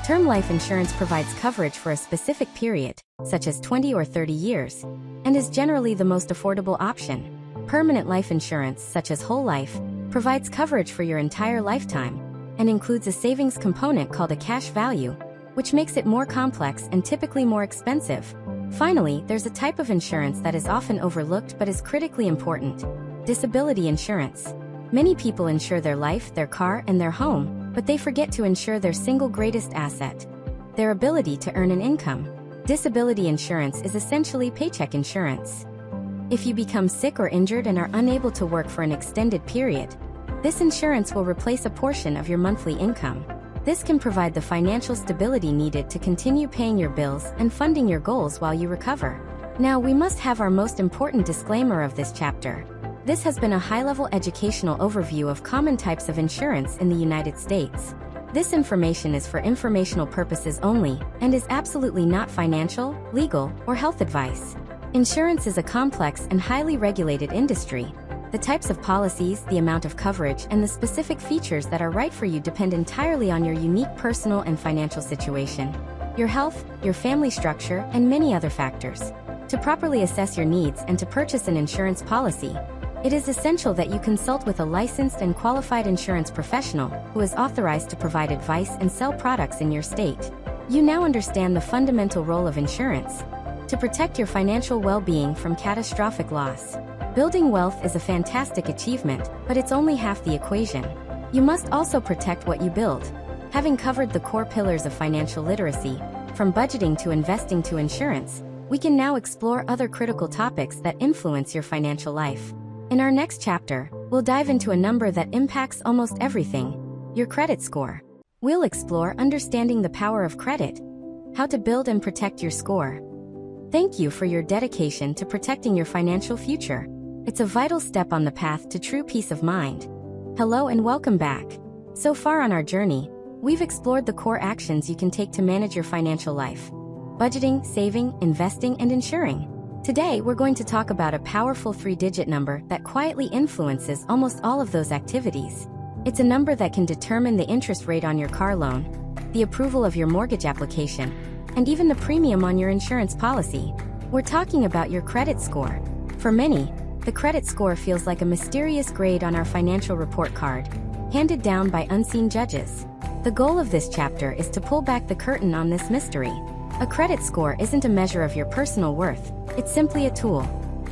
Term life insurance provides coverage for a specific period, such as 20 or 30 years, and is generally the most affordable option. Permanent life insurance, such as whole life, provides coverage for your entire lifetime, and includes a savings component called a cash value, which makes it more complex and typically more expensive. Finally, there's a type of insurance that is often overlooked but is critically important: disability insurance. Many people insure their life, their car, and their home, but they forget to insure their single greatest asset: their ability to earn an income. Disability insurance is essentially paycheck insurance. If you become sick or injured and are unable to work for an extended period, this insurance will replace a portion of your monthly income. This can provide the financial stability needed to continue paying your bills and funding your goals while you recover. Now, we must have our most important disclaimer of this chapter. This has been a high-level educational overview of common types of insurance in the United States. This information is for informational purposes only, and is absolutely not financial, legal, or health advice. Insurance is a complex and highly regulated industry. The types of policies, the amount of coverage, and the specific features that are right for you depend entirely on your unique personal and financial situation, your health, your family structure, and many other factors. To properly assess your needs and to purchase an insurance policy, it is essential that you consult with a licensed and qualified insurance professional who is authorized to provide advice and sell products in your state. You now understand the fundamental role of insurance to protect your financial well-being from catastrophic loss. Building wealth is a fantastic achievement, but it's only half the equation. You must also protect what you build. Having covered the core pillars of financial literacy, from budgeting to investing to insurance, we can now explore other critical topics that influence your financial life. In our next chapter, we'll dive into a number that impacts almost everything: your credit score. We'll explore understanding the power of credit, how to build and protect your score. Thank you for your dedication to protecting your financial future. It's a vital step on the path to true peace of mind. Hello and welcome back. So far on our journey, we've explored the core actions you can take to manage your financial life: budgeting, saving, investing, and insuring. Today, we're going to talk about a powerful 3-digit number that quietly influences almost all of those activities. It's a number that can determine the interest rate on your car loan, the approval of your mortgage application, and even the premium on your insurance policy. We're talking about your credit score. For many, the credit score feels like a mysterious grade on our financial report card, handed down by unseen judges. The goal of this chapter is to pull back the curtain on this mystery. A credit score isn't a measure of your personal worth, it's simply a tool.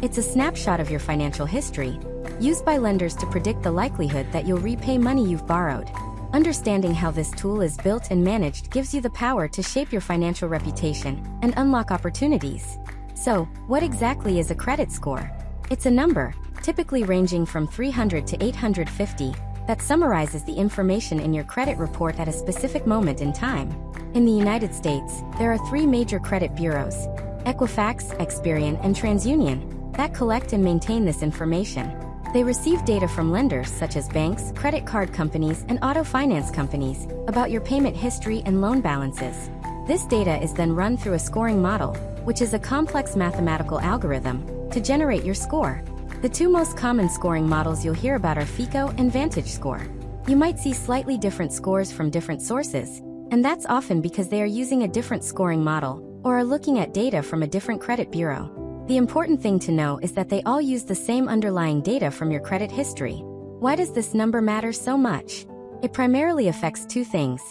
It's a snapshot of your financial history, used by lenders to predict the likelihood that you'll repay money you've borrowed. Understanding how this tool is built and managed gives you the power to shape your financial reputation and unlock opportunities. So, what exactly is a credit score? It's a number, typically ranging from 300 to 850, that summarizes the information in your credit report at a specific moment in time. In the United States, there are 3 major credit bureaus: Equifax, Experian, and TransUnion, that collect and maintain this information. They receive data from lenders such as banks, credit card companies, and auto finance companies about your payment history and loan balances. This data is then run through a scoring model, which is a complex mathematical algorithm, to generate your score. The 2 most common scoring models you'll hear about are FICO and VantageScore. You might see slightly different scores from different sources, and that's often because they are using a different scoring model, or are looking at data from a different credit bureau. The important thing to know is that they all use the same underlying data from your credit history. Why does this number matter so much? It primarily affects 2 things: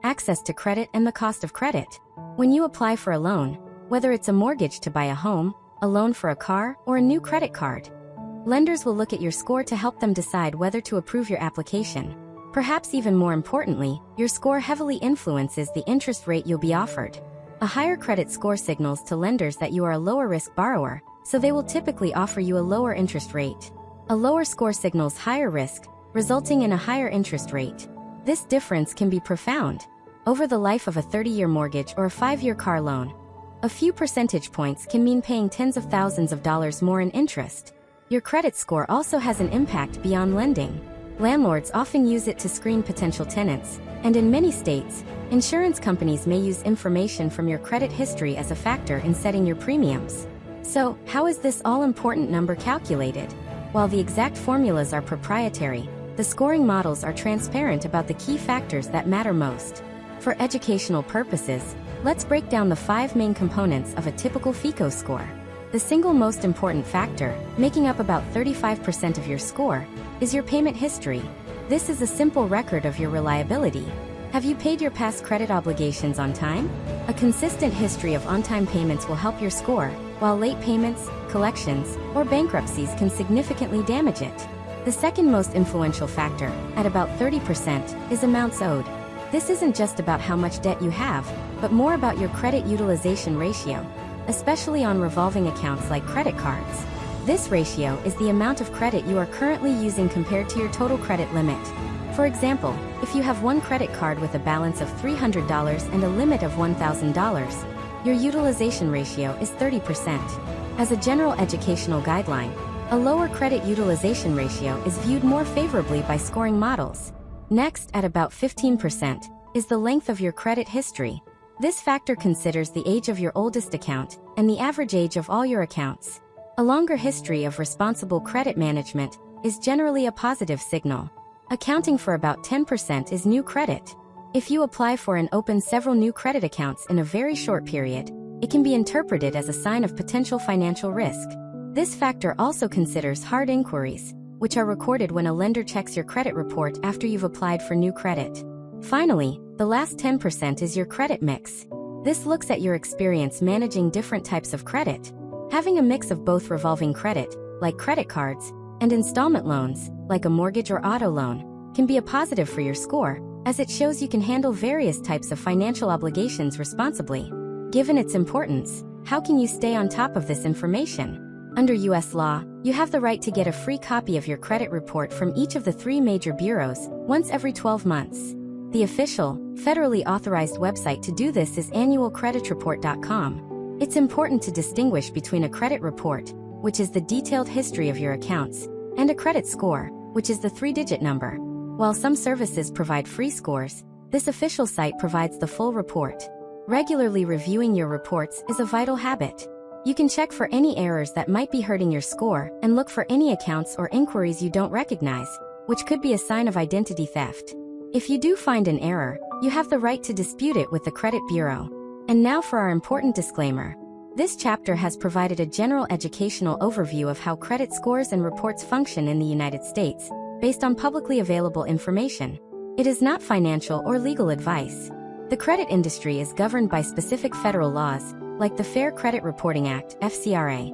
access to credit and the cost of credit. When you apply for a loan, whether it's a mortgage to buy a home, a loan for a car, or a new credit card, lenders will look at your score to help them decide whether to approve your application. Perhaps even more importantly, your score heavily influences the interest rate you'll be offered. A higher credit score signals to lenders that you are a lower-risk borrower, so they will typically offer you a lower interest rate. A lower score signals higher risk, resulting in a higher interest rate. This difference can be profound. over the life of a 30-year mortgage or a 5-year car loan. A few percentage points can mean paying tens of thousands of dollars more in interest. Your credit score also has an impact beyond lending. Landlords often use it to screen potential tenants, and in many states, insurance companies may use information from your credit history as a factor in setting your premiums. So, how is this all-important number calculated? While the exact formulas are proprietary, the scoring models are transparent about the key factors that matter most. For educational purposes, let's break down the 5 main components of a typical FICO score. The single most important factor, making up about 35% of your score, is your payment history. This is a simple record of your reliability. Have you paid your past credit obligations on time? A consistent history of on-time payments will help your score, while late payments, collections, or bankruptcies can significantly damage it. The second most influential factor, at about 30%, is amounts owed. This isn't just about how much debt you have, but more about your credit utilization ratio, especially on revolving accounts like credit cards. This ratio is the amount of credit you are currently using compared to your total credit limit. For example, if you have one credit card with a balance of $300 and a limit of $1,000, your utilization ratio is 30%. As a general educational guideline, a lower credit utilization ratio is viewed more favorably by scoring models. Next, at about 15%, is the length of your credit history. This factor considers the age of your oldest account and the average age of all your accounts. A longer history of responsible credit management is generally a positive signal. Accounting for about 10% is new credit. If you apply for and open several new credit accounts in a very short period, it can be interpreted as a sign of potential financial risk. This factor also considers hard inquiries, which are recorded when a lender checks your credit report after you've applied for new credit. Finally, the last 10% is your credit mix. This looks at your experience managing different types of credit. Having a mix of both revolving credit, like credit cards, and installment loans, like a mortgage or auto loan, can be a positive for your score, as it shows you can handle various types of financial obligations responsibly. Given its importance, how can you stay on top of this information? Under U.S. law, you have the right to get a free copy of your credit report from each of the 3 major bureaus, once every 12 months. The official, federally authorized website to do this is annualcreditreport.com. It's important to distinguish between a credit report, which is the detailed history of your accounts, and a credit score, which is the 3-digit number. While some services provide free scores, this official site provides the full report. Regularly reviewing your reports is a vital habit. You can check for any errors that might be hurting your score and look for any accounts or inquiries you don't recognize, which could be a sign of identity theft. If you do find an error, you have the right to dispute it with the credit bureau. And now for our important disclaimer. This chapter has provided a general educational overview of how credit scores and reports function in the United States, based on publicly available information. It is not financial or legal advice. The credit industry is governed by specific federal laws, like the Fair Credit Reporting Act, FCRA.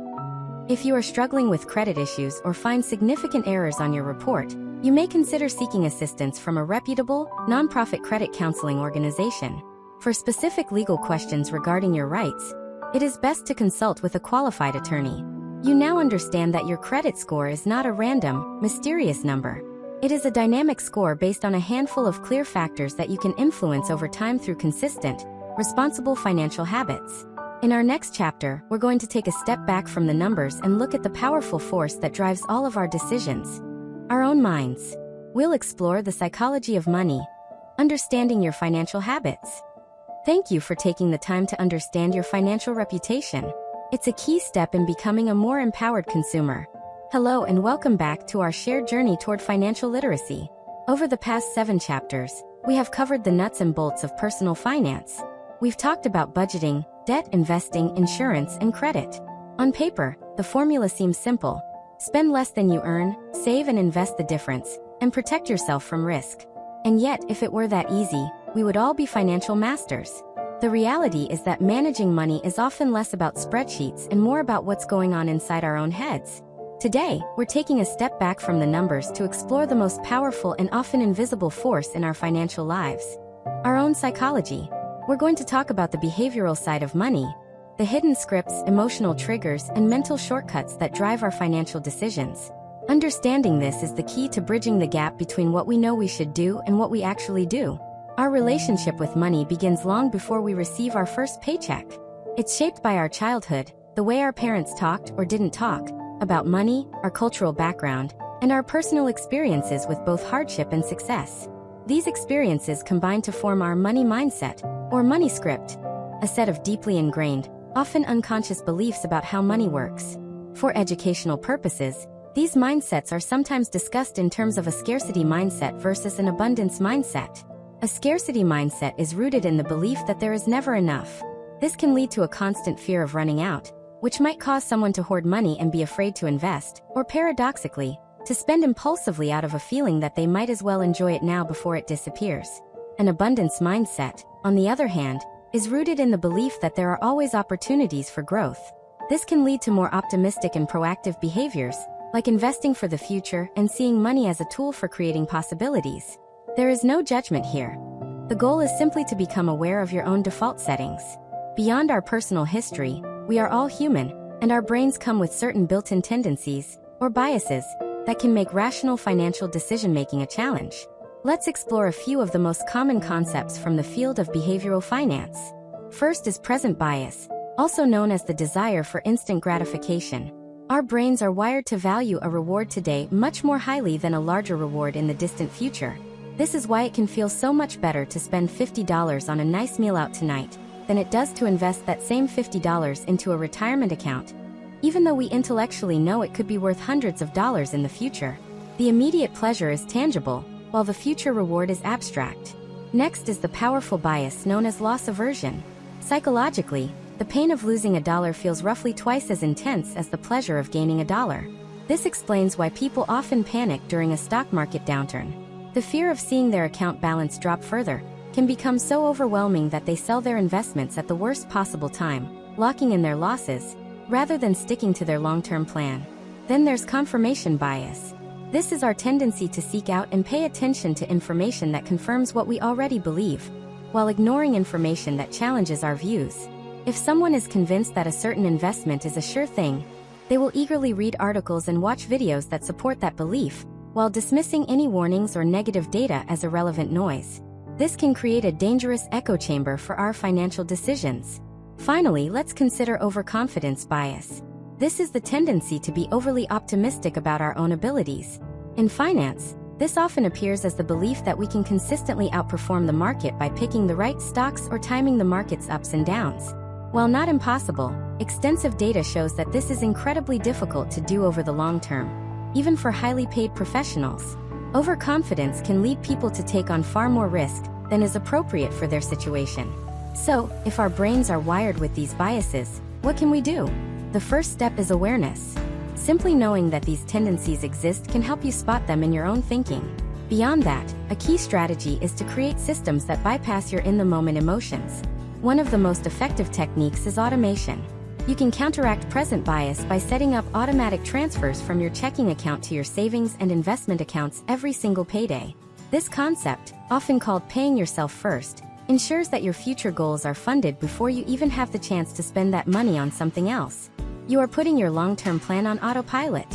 If you are struggling with credit issues or find significant errors on your report, you may consider seeking assistance from a reputable, nonprofit credit counseling organization. For specific legal questions regarding your rights, it is best to consult with a qualified attorney. You now understand that your credit score is not a random, mysterious number. It is a dynamic score based on a handful of clear factors that you can influence over time through consistent, responsible financial habits. In our next chapter, we're going to take a step back from the numbers and look at the powerful force that drives all of our decisions: our own minds. We'll explore the psychology of money, understanding your financial habits. Thank you for taking the time to understand your financial reputation. It's a key step in becoming a more empowered consumer. Hello and welcome back to our shared journey toward financial literacy. Over the past 7 chapters, we have covered the nuts and bolts of personal finance. We've talked about budgeting, debt, investing, insurance, and credit. On paper, the formula seems simple. Spend less than you earn, save and invest the difference, and protect yourself from risk. And yet, if it were that easy, we would all be financial masters. The reality is that managing money is often less about spreadsheets and more about what's going on inside our own heads. Today, we're taking a step back from the numbers to explore the most powerful and often invisible force in our financial lives: our own psychology. We're going to talk about the behavioral side of money, the hidden scripts, emotional triggers, and mental shortcuts that drive our financial decisions. Understanding this is the key to bridging the gap between what we know we should do and what we actually do. Our relationship with money begins long before we receive our first paycheck. It's shaped by our childhood, the way our parents talked or didn't talk about money, our cultural background, and our personal experiences with both hardship and success. These experiences combine to form our money mindset, or money script, a set of deeply ingrained, often unconscious beliefs about how money works. For educational purposes, these mindsets are sometimes discussed in terms of a scarcity mindset versus an abundance mindset. A scarcity mindset is rooted in the belief that there is never enough. This can lead to a constant fear of running out, which might cause someone to hoard money and be afraid to invest, or paradoxically, to spend impulsively out of a feeling that they might as well enjoy it now before it disappears. An abundance mindset, on the other hand, is rooted in the belief that there are always opportunities for growth. This can lead to more optimistic and proactive behaviors, like investing for the future and seeing money as a tool for creating possibilities. There is no judgment here. The goal is simply to become aware of your own default settings. Beyond our personal history, we are all human, and our brains come with certain built-in tendencies, or biases, that can make rational financial decision-making a challenge. Let's explore a few of the most common concepts from the field of behavioral finance. First is present bias, also known as the desire for instant gratification. Our brains are wired to value a reward today much more highly than a larger reward in the distant future. This is why it can feel so much better to spend $50 on a nice meal out tonight than it does to invest that same $50 into a retirement account. Even though we intellectually know it could be worth hundreds of dollars in the future, the immediate pleasure is tangible, while the future reward is abstract. Next is the powerful bias known as loss aversion. Psychologically, the pain of losing a dollar feels roughly twice as intense as the pleasure of gaining a dollar. This explains why people often panic during a stock market downturn. The fear of seeing their account balance drop further can become so overwhelming that they sell their investments at the worst possible time, locking in their losses, rather than sticking to their long-term plan. Then there's confirmation bias. This is our tendency to seek out and pay attention to information that confirms what we already believe, while ignoring information that challenges our views. If someone is convinced that a certain investment is a sure thing, they will eagerly read articles and watch videos that support that belief, while dismissing any warnings or negative data as irrelevant noise. This can create a dangerous echo chamber for our financial decisions. Finally, let's consider overconfidence bias. This is the tendency to be overly optimistic about our own abilities. In finance, this often appears as the belief that we can consistently outperform the market by picking the right stocks or timing the market's ups and downs. While not impossible, extensive data shows that this is incredibly difficult to do over the long term, even for highly paid professionals. Overconfidence can lead people to take on far more risk than is appropriate for their situation. So, if our brains are wired with these biases, what can we do? The first step is awareness. Simply knowing that these tendencies exist can help you spot them in your own thinking. Beyond that, a key strategy is to create systems that bypass your in-the-moment emotions. One of the most effective techniques is automation. You can counteract present bias by setting up automatic transfers from your checking account to your savings and investment accounts every single payday. This concept, often called paying yourself first, ensures that your future goals are funded before you even have the chance to spend that money on something else. You are putting your long-term plan on autopilot.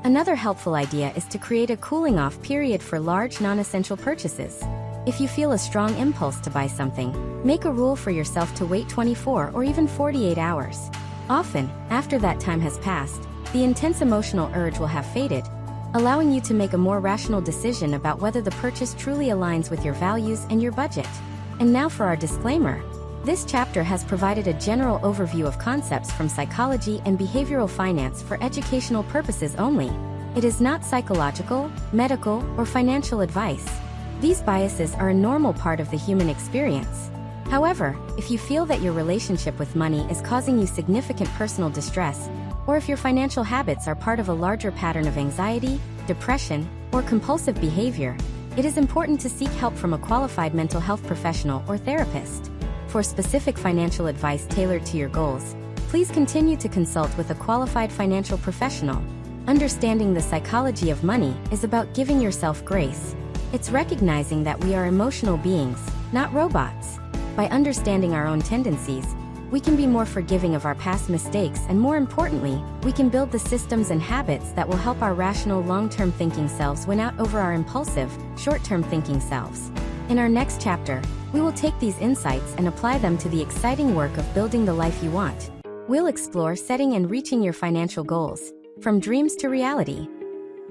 Another helpful idea is to create a cooling-off period for large non-essential purchases. If you feel a strong impulse to buy something, make a rule for yourself to wait 24 or even 48 hours. Often, after that time has passed, the intense emotional urge will have faded, allowing you to make a more rational decision about whether the purchase truly aligns with your values and your budget. And now for our disclaimer. This chapter has provided a general overview of concepts from psychology and behavioral finance for educational purposes only. It is not psychological, medical, or financial advice. These biases are a normal part of the human experience. However, if you feel that your relationship with money is causing you significant personal distress, or if your financial habits are part of a larger pattern of anxiety, depression, or compulsive behavior, it is important to seek help from a qualified mental health professional or therapist. For specific financial advice tailored to your goals, please continue to consult with a qualified financial professional. Understanding the psychology of money is about giving yourself grace. It's recognizing that we are emotional beings, not robots. By understanding our own tendencies, we can be more forgiving of our past mistakes, and more importantly, we can build the systems and habits that will help our rational long-term thinking selves win out over our impulsive, short-term thinking selves. In our next chapter, we will take these insights and apply them to the exciting work of building the life you want. We'll explore setting and reaching your financial goals, from dreams to reality.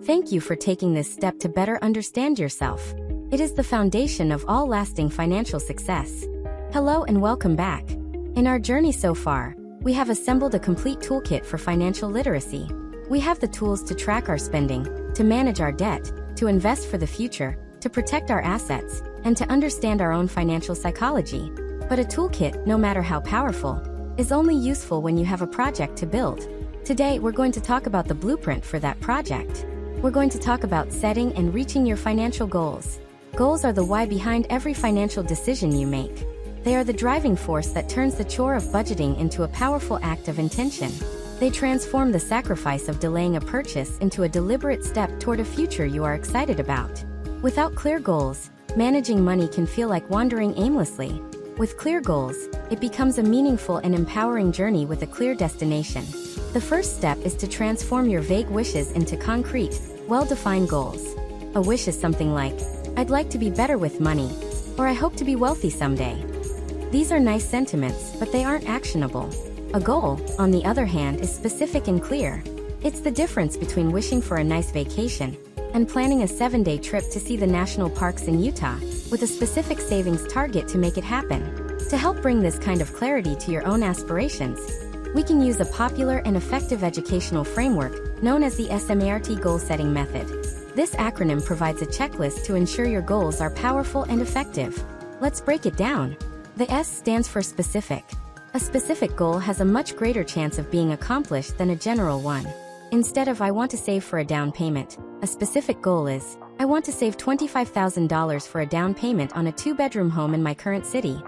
Thank you for taking this step to better understand yourself. It is the foundation of all lasting financial success. Hello and welcome back. In our journey so far, we have assembled a complete toolkit for financial literacy. We have the tools to track our spending, to manage our debt, to invest for the future, to protect our assets, and to understand our own financial psychology. But a toolkit, no matter how powerful, is only useful when you have a project to build. Today, we're going to talk about the blueprint for that project. We're going to talk about setting and reaching your financial goals. Goals are the why behind every financial decision you make. They are the driving force that turns the chore of budgeting into a powerful act of intention. They transform the sacrifice of delaying a purchase into a deliberate step toward a future you are excited about. Without clear goals, managing money can feel like wandering aimlessly. With clear goals, it becomes a meaningful and empowering journey with a clear destination. The first step is to transform your vague wishes into concrete, well-defined goals. A wish is something like, "I'd like to be better with money," or "I hope to be wealthy someday." These are nice sentiments, but they aren't actionable. A goal, on the other hand, is specific and clear. It's the difference between wishing for a nice vacation and planning a 7-day trip to see the national parks in Utah, with a specific savings target to make it happen. To help bring this kind of clarity to your own aspirations, we can use a popular and effective educational framework known as the SMART goal-setting method. This acronym provides a checklist to ensure your goals are powerful and effective. Let's break it down. The S stands for specific. A specific goal has a much greater chance of being accomplished than a general one. Instead of "I want to save for a down payment," a specific goal is, "I want to save $25,000 for a down payment on a 2-bedroom home in my current city."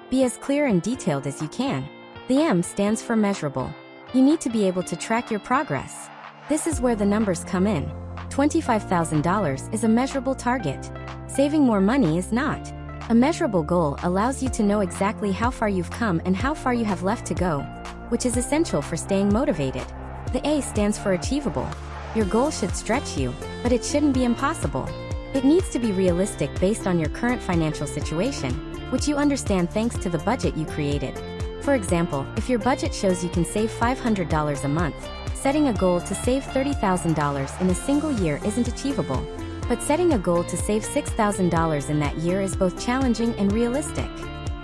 Be as clear and detailed as you can. The M stands for measurable. You need to be able to track your progress. This is where the numbers come in. $25,000 is a measurable target. Saving more money is not. A measurable goal allows you to know exactly how far you've come and how far you have left to go, which is essential for staying motivated. The A stands for achievable. Your goal should stretch you, but it shouldn't be impossible. It needs to be realistic based on your current financial situation, which you understand thanks to the budget you created. For example, if your budget shows you can save $500 a month, setting a goal to save $30,000 in a single year isn't achievable. But setting a goal to save $6,000 in that year is both challenging and realistic.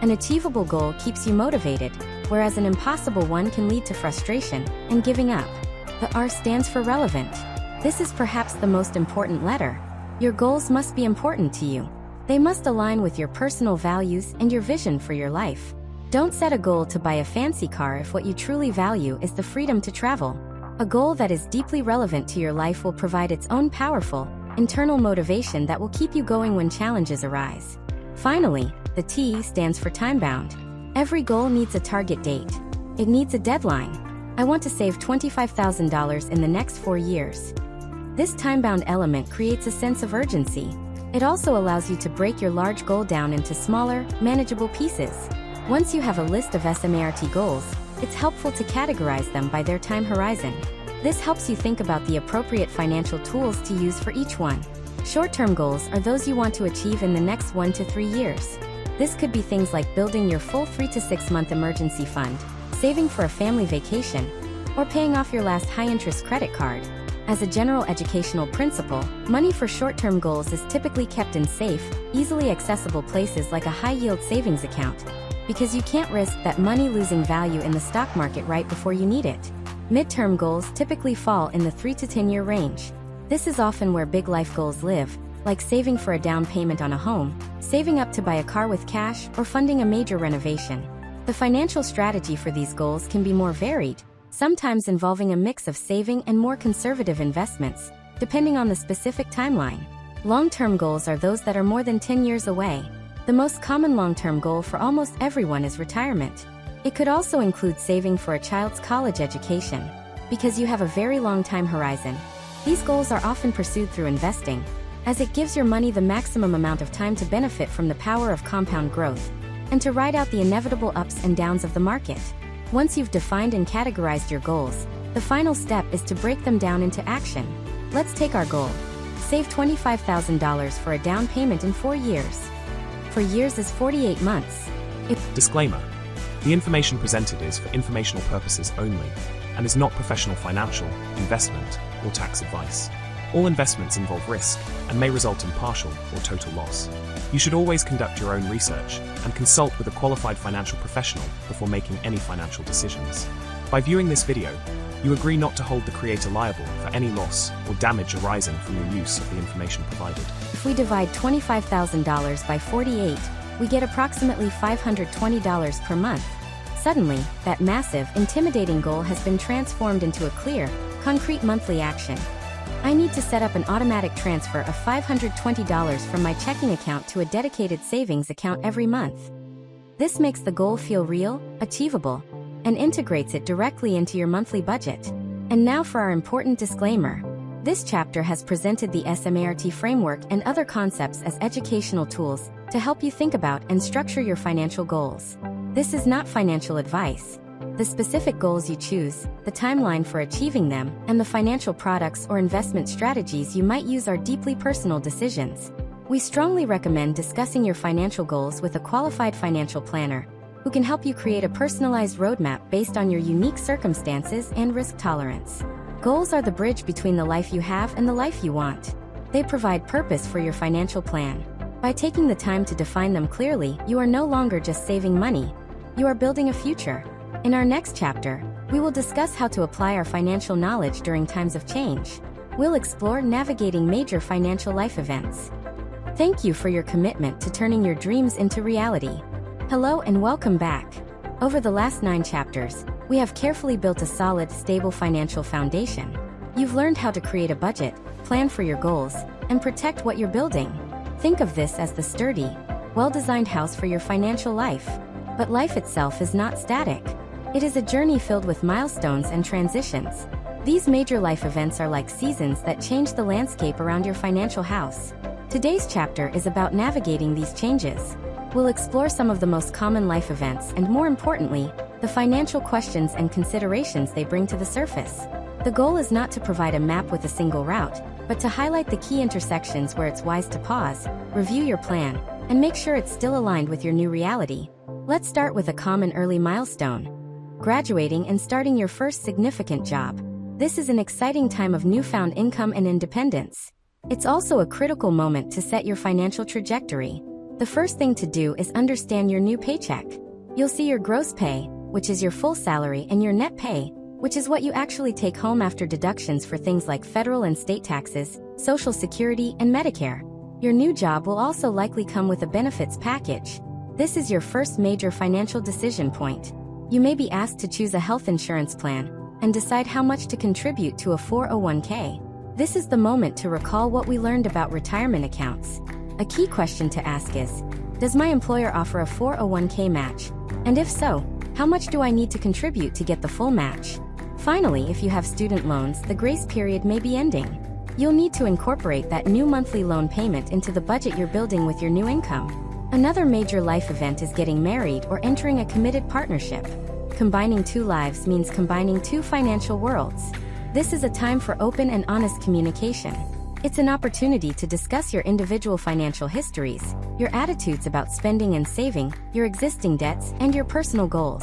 An achievable goal keeps you motivated, whereas an impossible one can lead to frustration and giving up. The R stands for relevant. This is perhaps the most important letter. Your goals must be important to you. They must align with your personal values and your vision for your life. Don't set a goal to buy a fancy car if what you truly value is the freedom to travel. A goal that is deeply relevant to your life will provide its own powerful, internal motivation that will keep you going when challenges arise. Finally, the T stands for time-bound. Every goal needs a target date. It needs a deadline. I want to save $25,000 in the next 4 years. This time-bound element creates a sense of urgency. It also allows you to break your large goal down into smaller, manageable pieces. Once you have a list of SMART goals, it's helpful to categorize them by their time horizon. This helps you think about the appropriate financial tools to use for each one. Short-term goals are those you want to achieve in the next 1 to 3 years. This could be things like building your full 3 to 6 month emergency fund, saving for a family vacation, or paying off your last high-interest credit card. As a general educational principle, money for short-term goals is typically kept in safe, easily accessible places like a high-yield savings account, because you can't risk that money losing value in the stock market right before you need it. Mid-term goals typically fall in the 3 to 10-year range. This is often where big life goals live, like saving for a down payment on a home, saving up to buy a car with cash, or funding a major renovation. The financial strategy for these goals can be more varied, sometimes involving a mix of saving and more conservative investments, depending on the specific timeline. Long-term goals are those that are more than 10 years away. The most common long-term goal for almost everyone is retirement. It could also include saving for a child's college education. Because you have a very long time horizon, these goals are often pursued through investing, as it gives your money the maximum amount of time to benefit from the power of compound growth, and to ride out the inevitable ups and downs of the market. Once you've defined and categorized your goals, the final step is to break them down into action. Let's take our goal. Save $25,000 for a down payment in 4 years. For years is 48 months. Disclaimer. The information presented is for informational purposes only and is not professional financial, investment, or tax advice. All investments involve risk and may result in partial or total loss. You should always conduct your own research and consult with a qualified financial professional before making any financial decisions. By viewing this video, you agree not to hold the creator liable for any loss or damage arising from your use of the information provided. If we divide $25,000 by 48, we get approximately $520 per month. Suddenly, that massive, intimidating goal has been transformed into a clear, concrete monthly action. I need to set up an automatic transfer of $520 from my checking account to a dedicated savings account every month. This makes the goal feel real, achievable, and integrates it directly into your monthly budget. And now for our important disclaimer. This chapter has presented the SMART framework and other concepts as educational tools to help you think about and structure your financial goals. This is not financial advice. The specific goals you choose, the timeline for achieving them, and the financial products or investment strategies you might use are deeply personal decisions. We strongly recommend discussing your financial goals with a qualified financial planner who can help you create a personalized roadmap based on your unique circumstances and risk tolerance. Goals are the bridge between the life you have and the life you want. They provide purpose for your financial plan. By taking the time to define them clearly, you are no longer just saving money. You are building a future. In our next chapter, we will discuss how to apply our financial knowledge during times of change. We'll explore navigating major financial life events. Thank you for your commitment to turning your dreams into reality. Hello and welcome back. Over the last 9 chapters, we have carefully built a solid, stable financial foundation. You've learned how to create a budget, plan for your goals, and protect what you're building. Think of this as the sturdy, well-designed house for your financial life. But life itself is not static. It is a journey filled with milestones and transitions. These major life events are like seasons that change the landscape around your financial house. Today's chapter is about navigating these changes. We'll explore some of the most common life events and, more importantly, the financial questions and considerations they bring to the surface. The goal is not to provide a map with a single route, but to highlight the key intersections where it's wise to pause, review your plan, and make sure it's still aligned with your new reality. Let's start with a common early milestone: graduating and starting your first significant job. This is an exciting time of newfound income and independence. It's also a critical moment to set your financial trajectory. The first thing to do is understand your new paycheck. You'll see your gross pay, which is your full salary, and your net pay, which is what you actually take home after deductions for things like federal and state taxes, Social Security, and Medicare. Your new job will also likely come with a benefits package. This is your first major financial decision point. You may be asked to choose a health insurance plan and decide how much to contribute to a 401k. This is the moment to recall what we learned about retirement accounts. A key question to ask is, does my employer offer a 401k match? And if so, how much do I need to contribute to get the full match? Finally, if you have student loans, the grace period may be ending. You'll need to incorporate that new monthly loan payment into the budget you're building with your new income. Another major life event is getting married or entering a committed partnership. Combining 2 lives means combining 2 financial worlds. This is a time for open and honest communication. It's an opportunity to discuss your individual financial histories, your attitudes about spending and saving, your existing debts, and your personal goals.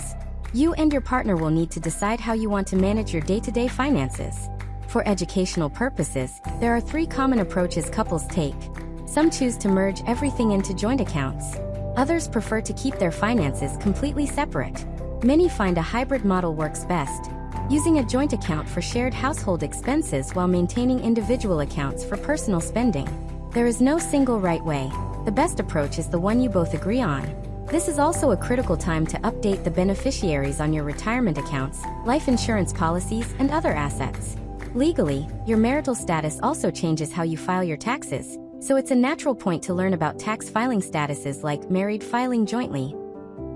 You and your partner will need to decide how you want to manage your day-to-day finances. For educational purposes, there are 3 common approaches couples take. Some choose to merge everything into joint accounts. Others prefer to keep their finances completely separate. Many find a hybrid model works best, using a joint account for shared household expenses while maintaining individual accounts for personal spending. There is no single right way. The best approach is the one you both agree on. This is also a critical time to update the beneficiaries on your retirement accounts, life insurance policies, and other assets. Legally, your marital status also changes how you file your taxes, so it's a natural point to learn about tax filing statuses like married filing jointly.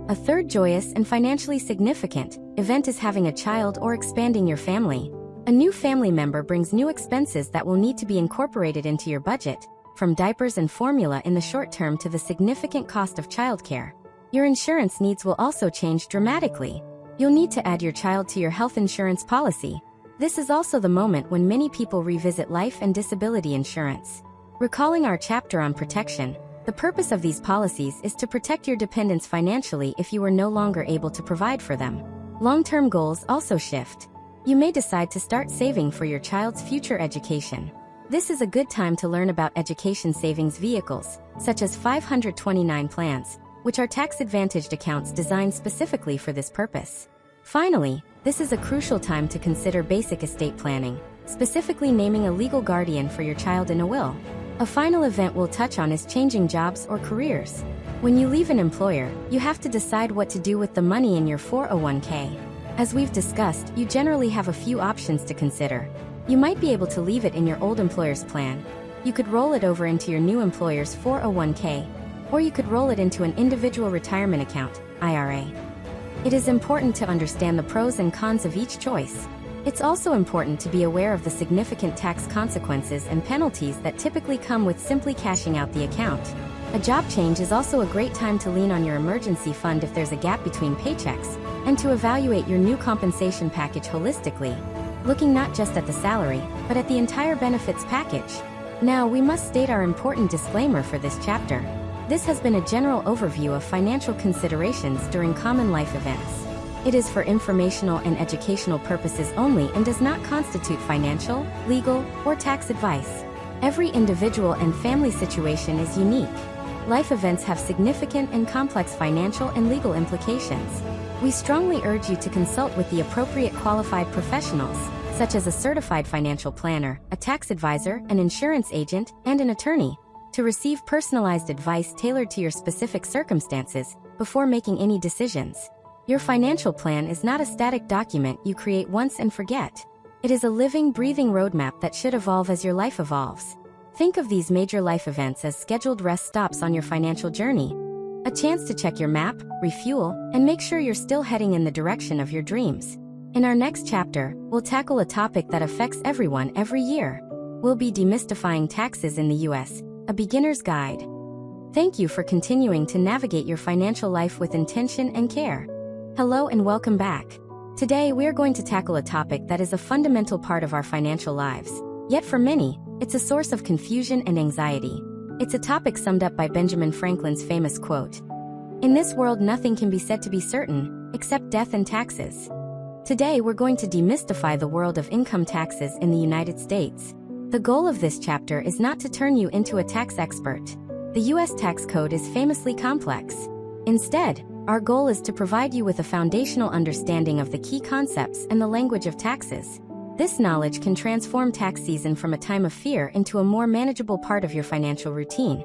A third joyous and financially significant event is having a child or expanding your family. A new family member brings new expenses that will need to be incorporated into your budget, from diapers and formula in the short term to the significant cost of childcare. Your insurance needs will also change dramatically. You'll need to add your child to your health insurance policy. This is also the moment when many people revisit life and disability insurance. Recalling our chapter on protection, The purpose of these policies is to protect your dependents financially if you are no longer able to provide for them. Long-term goals also shift. You may decide to start saving for your child's future education. This is a good time to learn about education savings vehicles, such as 529 plans, which are tax-advantaged accounts designed specifically for this purpose. Finally, this is a crucial time to consider basic estate planning, specifically naming a legal guardian for your child in a will. A final event we'll touch on is changing jobs or careers. When you leave an employer, you have to decide what to do with the money in your 401k. As we've discussed, you generally have a few options to consider. You might be able to leave it in your old employer's plan. You could roll it over into your new employer's 401k, or you could roll it into an individual retirement account, IRA. It is important to understand the pros and cons of each choice. It's also important to be aware of the significant tax consequences and penalties that typically come with simply cashing out the account. A job change is also a great time to lean on your emergency fund if there's a gap between paychecks, and to evaluate your new compensation package holistically, looking not just at the salary, but at the entire benefits package. Now, we must state our important disclaimer for this chapter. This has been a general overview of financial considerations during common life events. It is for informational and educational purposes only and does not constitute financial, legal, or tax advice. Every individual and family situation is unique. Life events have significant and complex financial and legal implications. We strongly urge you to consult with the appropriate qualified professionals, such as a certified financial planner, a tax advisor, an insurance agent, and an attorney, to receive personalized advice tailored to your specific circumstances before making any decisions. Your financial plan is not a static document you create once and forget. It is a living, breathing roadmap that should evolve as your life evolves. Think of these major life events as scheduled rest stops on your financial journey. A chance to check your map, refuel, and make sure you're still heading in the direction of your dreams. In our next chapter, we'll tackle a topic that affects everyone every year. We'll be demystifying taxes in the U.S., a beginner's guide. Thank you for continuing to navigate your financial life with intention and care. Hello and welcome back. Today we're going to tackle a topic that is a fundamental part of our financial lives. Yet for many, it's a source of confusion and anxiety. It's a topic summed up by Benjamin Franklin's famous quote: "In this world nothing can be said to be certain, except death and taxes." Today we're going to demystify the world of income taxes in the United States. The goal of this chapter is not to turn you into a tax expert. The U.S. tax code is famously complex. Instead, our goal is to provide you with a foundational understanding of the key concepts and the language of taxes. This knowledge can transform tax season from a time of fear into a more manageable part of your financial routine,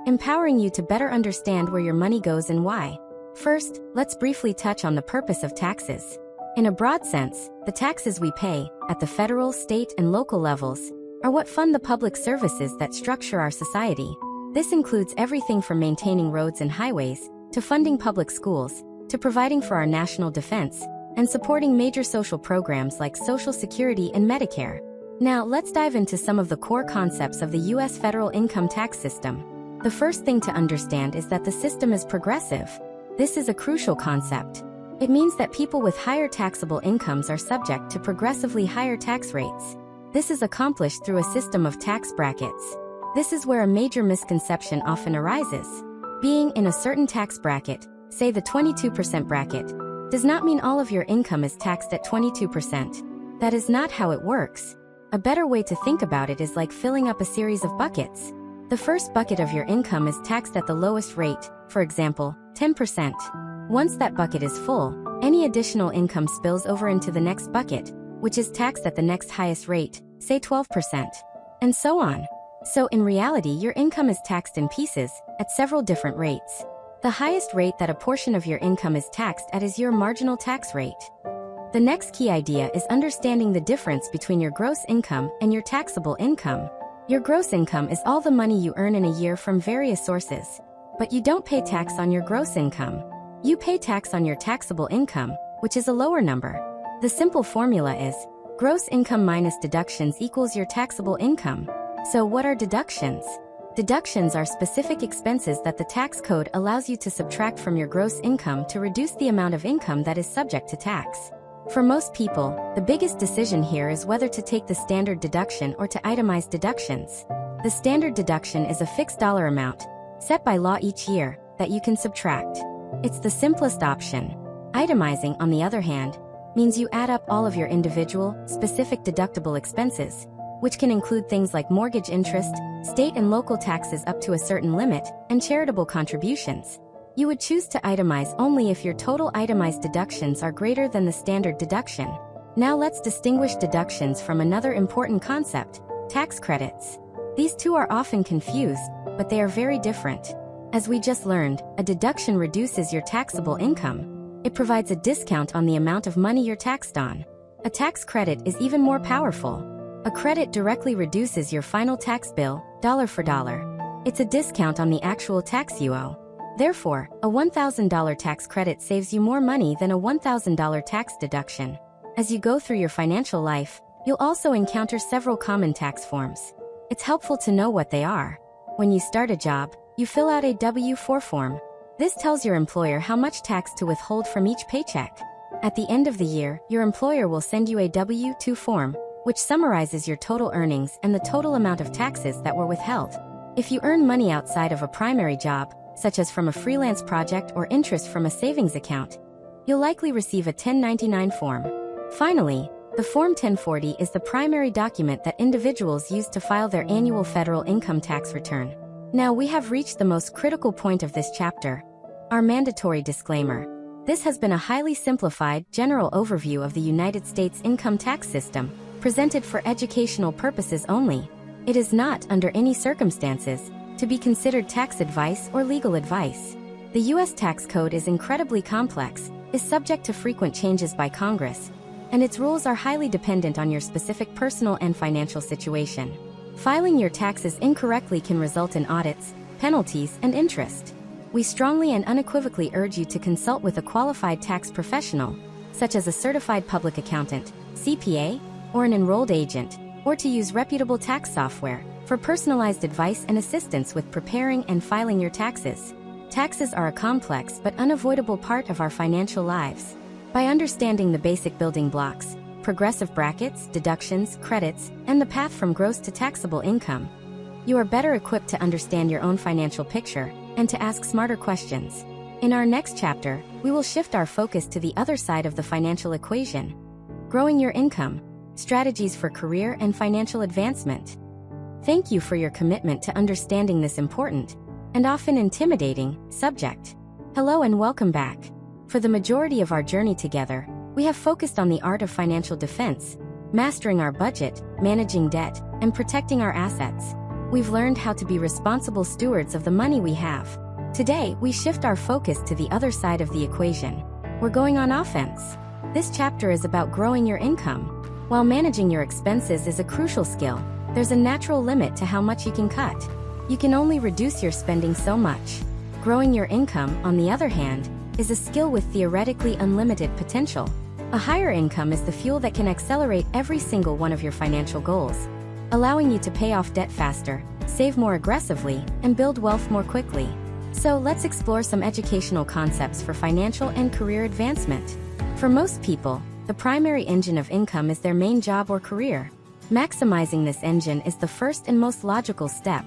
empowering you to better understand where your money goes and why. First, let's briefly touch on the purpose of taxes. In a broad sense, the taxes we pay, at the federal, state, and local levels, are what fund the public services that structure our society. This includes everything from maintaining roads and highways, to funding public schools, to providing for our national defense, and supporting major social programs like Social Security and Medicare. Now, let's dive into some of the core concepts of the U.S. federal income tax system. The first thing to understand is that the system is progressive. This is a crucial concept. It means that people with higher taxable incomes are subject to progressively higher tax rates. This is accomplished through a system of tax brackets. This is where a major misconception often arises. Being in a certain tax bracket, say the 22% bracket, does not mean all of your income is taxed at 22%. That is not how it works. A better way to think about it is like filling up a series of buckets. The first bucket of your income is taxed at the lowest rate, for example, 10%. Once that bucket is full, any additional income spills over into the next bucket, which is taxed at the next highest rate, say 12%, and so on. So in reality, your income is taxed in pieces, at several different rates. The highest rate that a portion of your income is taxed at is your marginal tax rate. The next key idea is understanding the difference between your gross income and your taxable income. Your gross income is all the money you earn in a year from various sources. But you don't pay tax on your gross income. You pay tax on your taxable income, which is a lower number. The simple formula is gross income minus deductions equals your taxable income. So what are deductions? Deductions are specific expenses that the tax code allows you to subtract from your gross income to reduce the amount of income that is subject to tax. For most people, the biggest decision here is whether to take the standard deduction or to itemize deductions. The standard deduction is a fixed dollar amount, set by law each year, that you can subtract. It's the simplest option. Itemizing, on the other hand, means you add up all of your individual, specific deductible expenses, which can include things like mortgage interest, state and local taxes up to a certain limit, and charitable contributions. You would choose to itemize only if your total itemized deductions are greater than the standard deduction. Now let's distinguish deductions from another important concept, tax credits. These two are often confused, but they are very different. As we just learned, a deduction reduces your taxable income. It provides a discount on the amount of money you're taxed on. A tax credit is even more powerful. A credit directly reduces your final tax bill, dollar for dollar. It's a discount on the actual tax you owe. Therefore, a $1,000 tax credit saves you more money than a $1,000 tax deduction. As you go through your financial life, you'll also encounter several common tax forms. It's helpful to know what they are. When you start a job, you fill out a W-4 form. This tells your employer how much tax to withhold from each paycheck. At the end of the year, your employer will send you a W-2 form, which summarizes your total earnings and the total amount of taxes that were withheld. If you earn money outside of a primary job, such as from a freelance project or interest from a savings account, you'll likely receive a 1099 form. Finally, the Form 1040 is the primary document that individuals use to file their annual federal income tax return. Now we have reached the most critical point of this chapter, our mandatory disclaimer. This has been a highly simplified, general overview of the United States income tax system, presented for educational purposes only. It is not, under any circumstances, to be considered tax advice or legal advice. The U.S. tax code is incredibly complex, is subject to frequent changes by Congress, and its rules are highly dependent on your specific personal and financial situation. Filing your taxes incorrectly can result in audits, penalties, and interest. We strongly and unequivocally urge you to consult with a qualified tax professional, such as a certified public accountant, CPA, or an enrolled agent, or to use reputable tax software for personalized advice and assistance with preparing and filing your taxes. Taxes are a complex but unavoidable part of our financial lives. By understanding the basic building blocks, progressive brackets, deductions, credits, and the path from gross to taxable income, you are better equipped to understand your own financial picture and to ask smarter questions. In our next chapter, we will shift our focus to the other side of the financial equation: growing your income, strategies for career and financial advancement. Thank you for your commitment to understanding this important, and often intimidating, subject. Hello and welcome back. For the majority of our journey together, we have focused on the art of financial defense, mastering our budget, managing debt, and protecting our assets. We've learned how to be responsible stewards of the money we have. Today, we shift our focus to the other side of the equation. We're going on offense. This chapter is about growing your income. While managing your expenses is a crucial skill, there's a natural limit to how much you can cut. You can only reduce your spending so much. Growing your income, on the other hand, is a skill with theoretically unlimited potential. A higher income is the fuel that can accelerate every single one of your financial goals, allowing you to pay off debt faster, save more aggressively, and build wealth more quickly. So let's explore some educational concepts for financial and career advancement. For most people, the primary engine of income is their main job or career. Maximizing this engine is the first and most logical step.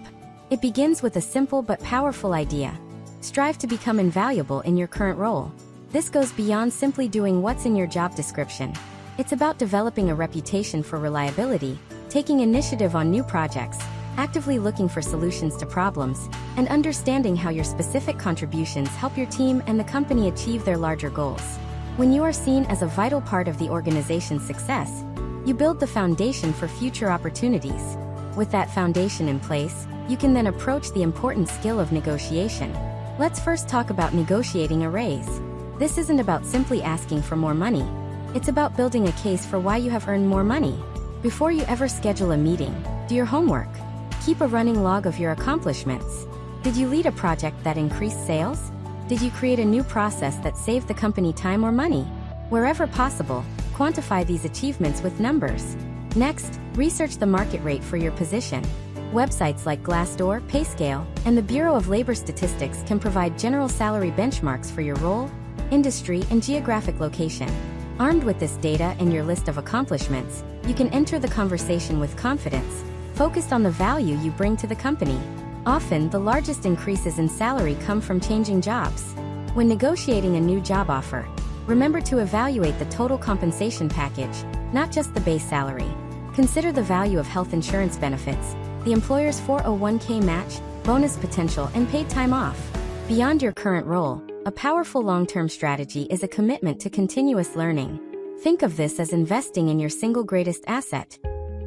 It begins with a simple but powerful idea. Strive to become invaluable in your current role. This goes beyond simply doing what's in your job description. It's about developing a reputation for reliability, taking initiative on new projects, actively looking for solutions to problems, and understanding how your specific contributions help your team and the company achieve their larger goals. When you are seen as a vital part of the organization's success, you build the foundation for future opportunities. With that foundation in place, you can then approach the important skill of negotiation. Let's first talk about negotiating a raise. This isn't about simply asking for more money. It's about building a case for why you have earned more money. Before you ever schedule a meeting, do your homework. Keep a running log of your accomplishments. Did you lead a project that increased sales? Did you create a new process that saved the company time or money? Wherever possible, quantify these achievements with numbers. Next, research the market rate for your position. Websites like Glassdoor, PayScale, and the Bureau of Labor Statistics can provide general salary benchmarks for your role, industry, and geographic location. Armed with this data and your list of accomplishments, you can enter the conversation with confidence, focused on the value you bring to the company. Often, the largest increases in salary come from changing jobs. When negotiating a new job offer, remember to evaluate the total compensation package, not just the base salary. Consider the value of health insurance benefits, the employer's 401k match, bonus potential, and paid time off. Beyond your current role, a powerful long-term strategy is a commitment to continuous learning. Think of this as investing in your single greatest asset,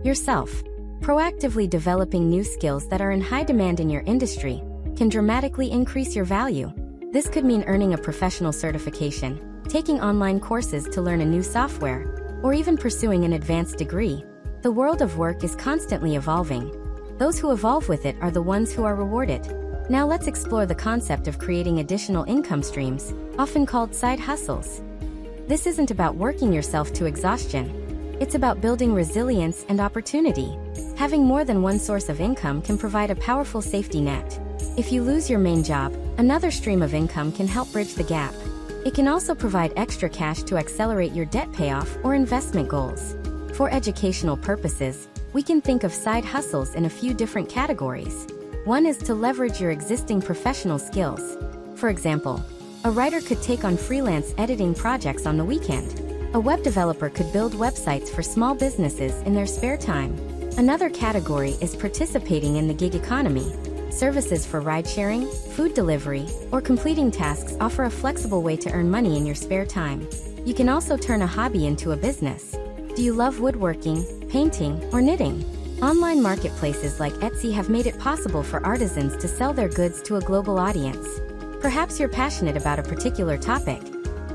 yourself. Proactively developing new skills that are in high demand in your industry can dramatically increase your value. This could mean earning a professional certification, taking online courses to learn a new software, or even pursuing an advanced degree. The world of work is constantly evolving. Those who evolve with it are the ones who are rewarded. Now let's explore the concept of creating additional income streams, often called side hustles. This isn't about working yourself to exhaustion. It's about building resilience and opportunity. Having more than one source of income can provide a powerful safety net. If you lose your main job, another stream of income can help bridge the gap. It can also provide extra cash to accelerate your debt payoff or investment goals. For educational purposes, we can think of side hustles in a few different categories. One is to leverage your existing professional skills. For example, a writer could take on freelance editing projects on the weekend. A web developer could build websites for small businesses in their spare time. Another category is participating in the gig economy. Services for ride-sharing, food delivery, or completing tasks offer a flexible way to earn money in your spare time. You can also turn a hobby into a business. Do you love woodworking, painting, or knitting? Online marketplaces like Etsy have made it possible for artisans to sell their goods to a global audience. Perhaps you're passionate about a particular topic.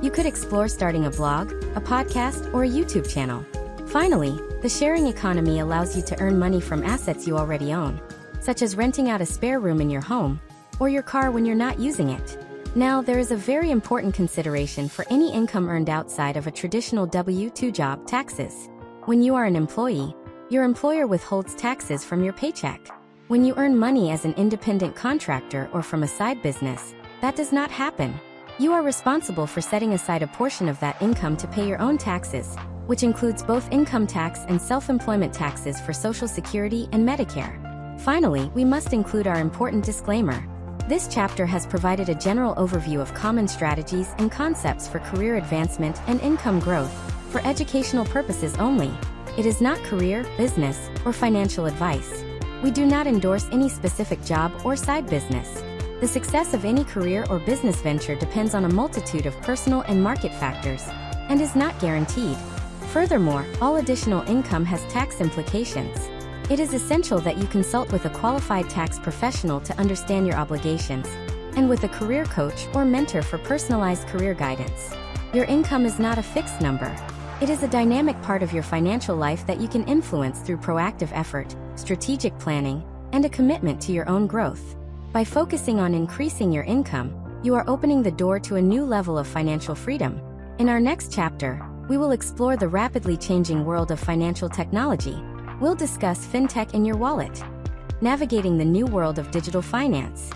You could explore starting a blog, a podcast, or a YouTube channel. Finally, the sharing economy allows you to earn money from assets you already own, such as renting out a spare room in your home, or your car when you're not using it. Now, there is a very important consideration for any income earned outside of a traditional W-2 job: taxes. When you are an employee, your employer withholds taxes from your paycheck. When you earn money as an independent contractor or from a side business, that does not happen. You are responsible for setting aside a portion of that income to pay your own taxes, which includes both income tax and self-employment taxes for Social Security and Medicare. Finally, we must include our important disclaimer. This chapter has provided a general overview of common strategies and concepts for career advancement and income growth, for educational purposes only. It is not career, business, or financial advice. We do not endorse any specific job or side business. The success of any career or business venture depends on a multitude of personal and market factors, and is not guaranteed. Furthermore, all additional income has tax implications. It is essential that you consult with a qualified tax professional to understand your obligations, and with a career coach or mentor for personalized career guidance. Your income is not a fixed number. It is a dynamic part of your financial life that you can influence through proactive effort, strategic planning, and a commitment to your own growth. By focusing on increasing your income, you are opening the door to a new level of financial freedom. In our next chapter, we will explore the rapidly changing world of financial technology. We'll discuss fintech in your wallet, navigating the new world of digital finance.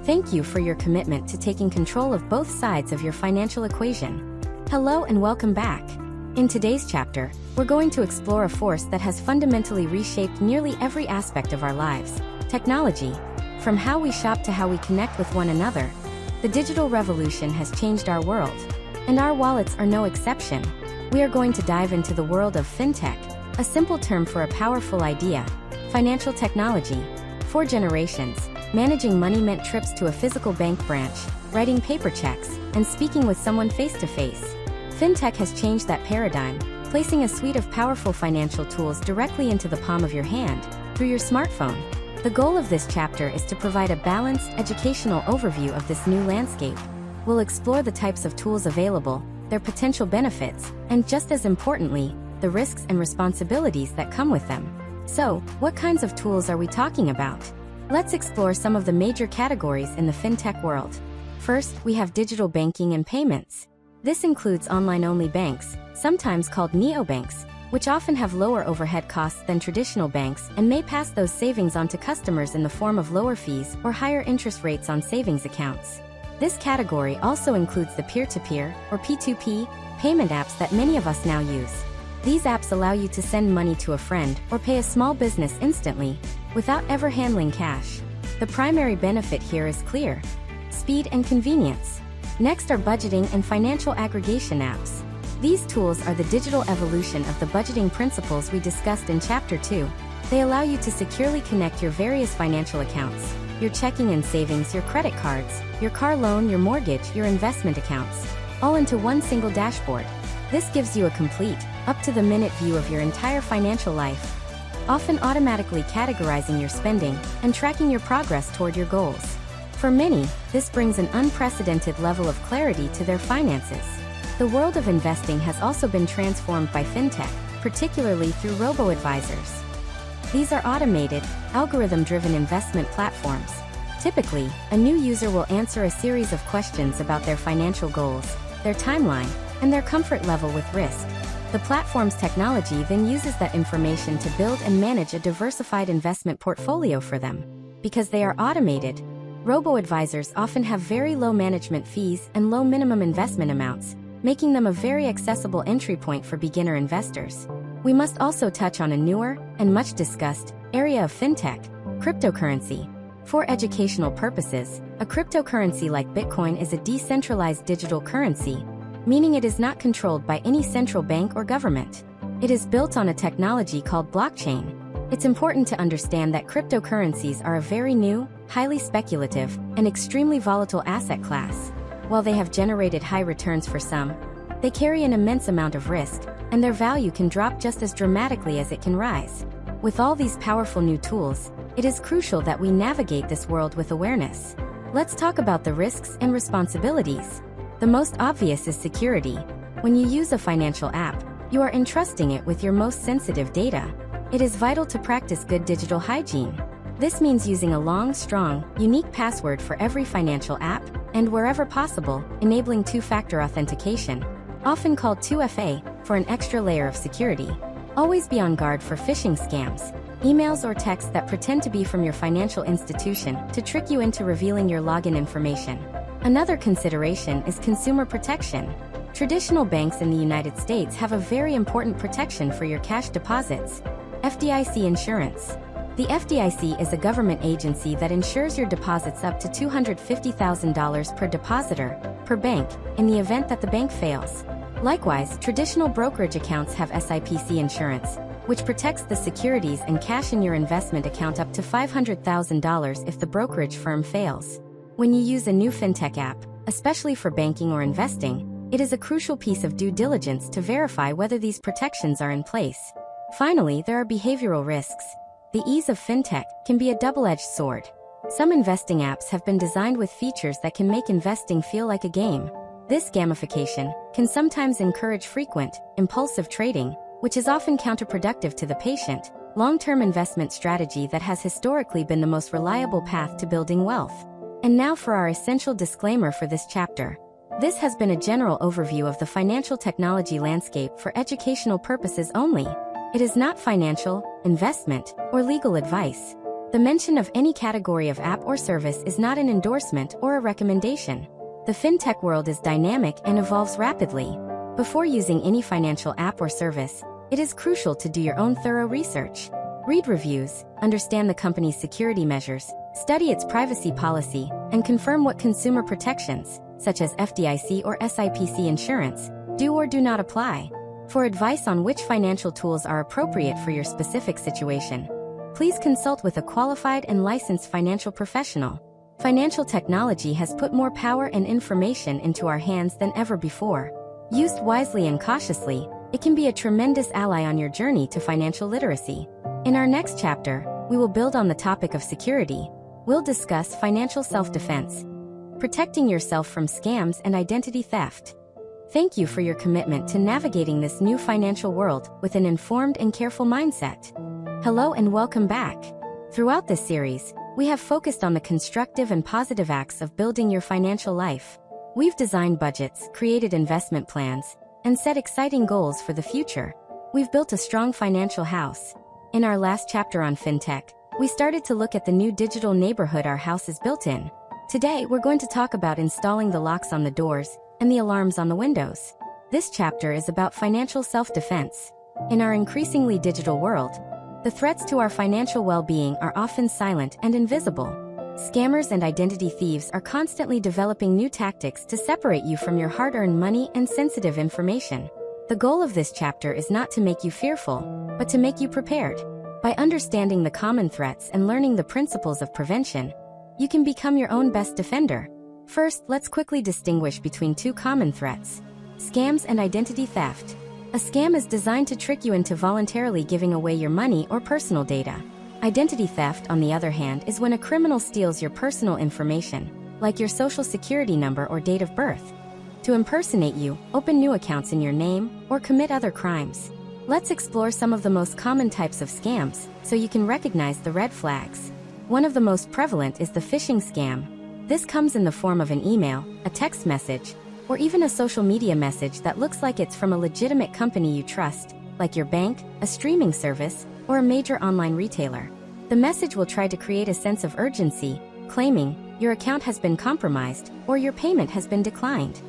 Thank you for your commitment to taking control of both sides of your financial equation. Hello and welcome back. In today's chapter, we're going to explore a force that has fundamentally reshaped nearly every aspect of our lives: technology. From how we shop to how we connect with one another, the digital revolution has changed our world, and our wallets are no exception. We are going to dive into the world of fintech, a simple term for a powerful idea: financial technology. For generations, managing money meant trips to a physical bank branch, writing paper checks, and speaking with someone face-to-face. Fintech has changed that paradigm, placing a suite of powerful financial tools directly into the palm of your hand, through your smartphone. The goal of this chapter is to provide a balanced, educational overview of this new landscape. We'll explore the types of tools available, their potential benefits, and just as importantly, the risks and responsibilities that come with them. So, what kinds of tools are we talking about? Let's explore some of the major categories in the fintech world. First, we have digital banking and payments. This includes online-only banks, sometimes called neobanks, which often have lower overhead costs than traditional banks and may pass those savings on to customers in the form of lower fees or higher interest rates on savings accounts. This category also includes the peer-to-peer, or P2P, payment apps that many of us now use. These apps allow you to send money to a friend or pay a small business instantly, without ever handling cash. The primary benefit here is clear: speed and convenience. Next are budgeting and financial aggregation apps. These tools are the digital evolution of the budgeting principles we discussed in Chapter 2. They allow you to securely connect your various financial accounts, your checking and savings, your credit cards, your car loan, your mortgage, your investment accounts, all into one single dashboard. This gives you a complete, up-to-the-minute view of your entire financial life, often automatically categorizing your spending and tracking your progress toward your goals. For many, this brings an unprecedented level of clarity to their finances. The world of investing has also been transformed by fintech, particularly through robo-advisors. These are automated, algorithm-driven investment platforms. Typically, a new user will answer a series of questions about their financial goals, their timeline, and their comfort level with risk. The platform's technology then uses that information to build and manage a diversified investment portfolio for them. Because they are automated, robo-advisors often have very low management fees and low minimum investment amounts, making them a very accessible entry point for beginner investors. We must also touch on a newer, and much discussed, area of fintech: cryptocurrency. For educational purposes, a cryptocurrency like Bitcoin is a decentralized digital currency, meaning it is not controlled by any central bank or government. It is built on a technology called blockchain. It's important to understand that cryptocurrencies are a very new, highly speculative, and extremely volatile asset class. While they have generated high returns for some, they carry an immense amount of risk, and their value can drop just as dramatically as it can rise. With all these powerful new tools, it is crucial that we navigate this world with awareness. Let's talk about the risks and responsibilities. The most obvious is security. When you use a financial app, you are entrusting it with your most sensitive data. It is vital to practice good digital hygiene. This means using a long, strong, unique password for every financial app, and wherever possible, enabling two-factor authentication, often called 2FA, for an extra layer of security. Always be on guard for phishing scams, emails or texts that pretend to be from your financial institution to trick you into revealing your login information. Another consideration is consumer protection. Traditional banks in the United States have a very important protection for your cash deposits: FDIC insurance. The FDIC is a government agency that insures your deposits up to $250,000 per depositor, per bank, in the event that the bank fails. Likewise, traditional brokerage accounts have SIPC insurance, which protects the securities and cash in your investment account up to $500,000 if the brokerage firm fails. When you use a new fintech app, especially for banking or investing, it is a crucial piece of due diligence to verify whether these protections are in place. Finally, there are behavioral risks. The ease of fintech can be a double-edged sword. Some investing apps have been designed with features that can make investing feel like a game. This gamification can sometimes encourage frequent, impulsive trading, which is often counterproductive to the patient, long-term investment strategy that has historically been the most reliable path to building wealth. And now for our essential disclaimer for this chapter. This has been a general overview of the financial technology landscape for educational purposes only. It is not financial, investment, or legal advice. The mention of any category of app or service is not an endorsement or a recommendation. The fintech world is dynamic and evolves rapidly. Before using any financial app or service, it is crucial to do your own thorough research. Read reviews, understand the company's security measures, study its privacy policy, and confirm what consumer protections, such as FDIC or SIPC insurance, do or do not apply. For advice on which financial tools are appropriate for your specific situation, please consult with a qualified and licensed financial professional. Financial technology has put more power and information into our hands than ever before. Used wisely and cautiously, it can be a tremendous ally on your journey to financial literacy. In our next chapter, we will build on the topic of security. We'll discuss financial self-defense, protecting yourself from scams and identity theft. Thank you for your commitment to navigating this new financial world with an informed and careful mindset. Hello and welcome back. Throughout this series, we have focused on the constructive and positive acts of building your financial life. We've designed budgets, created investment plans, and set exciting goals for the future. We've built a strong financial house. In our last chapter on fintech, we started to look at the new digital neighborhood our house is built in. Today, we're going to talk about installing the locks on the doors and the alarms on the windows. This chapter is about financial self-defense. In our increasingly digital world, the threats to our financial well-being are often silent and invisible. Scammers and identity thieves are constantly developing new tactics to separate you from your hard-earned money and sensitive information. The goal of this chapter is not to make you fearful, but to make you prepared. By understanding the common threats and learning the principles of prevention, you can become your own best defender. First, let's quickly distinguish between two common threats: scams and identity theft. A scam is designed to trick you into voluntarily giving away your money or personal data. Identity theft, on the other hand, is when a criminal steals your personal information, like your social security number or date of birth, to impersonate you, open new accounts in your name, or commit other crimes. Let's explore some of the most common types of scams, so you can recognize the red flags. One of the most prevalent is the phishing scam. This comes in the form of an email, a text message, or even a social media message that looks like it's from a legitimate company you trust, like your bank, a streaming service, or a major online retailer. The message will try to create a sense of urgency, claiming your account has been compromised or your payment has been declined.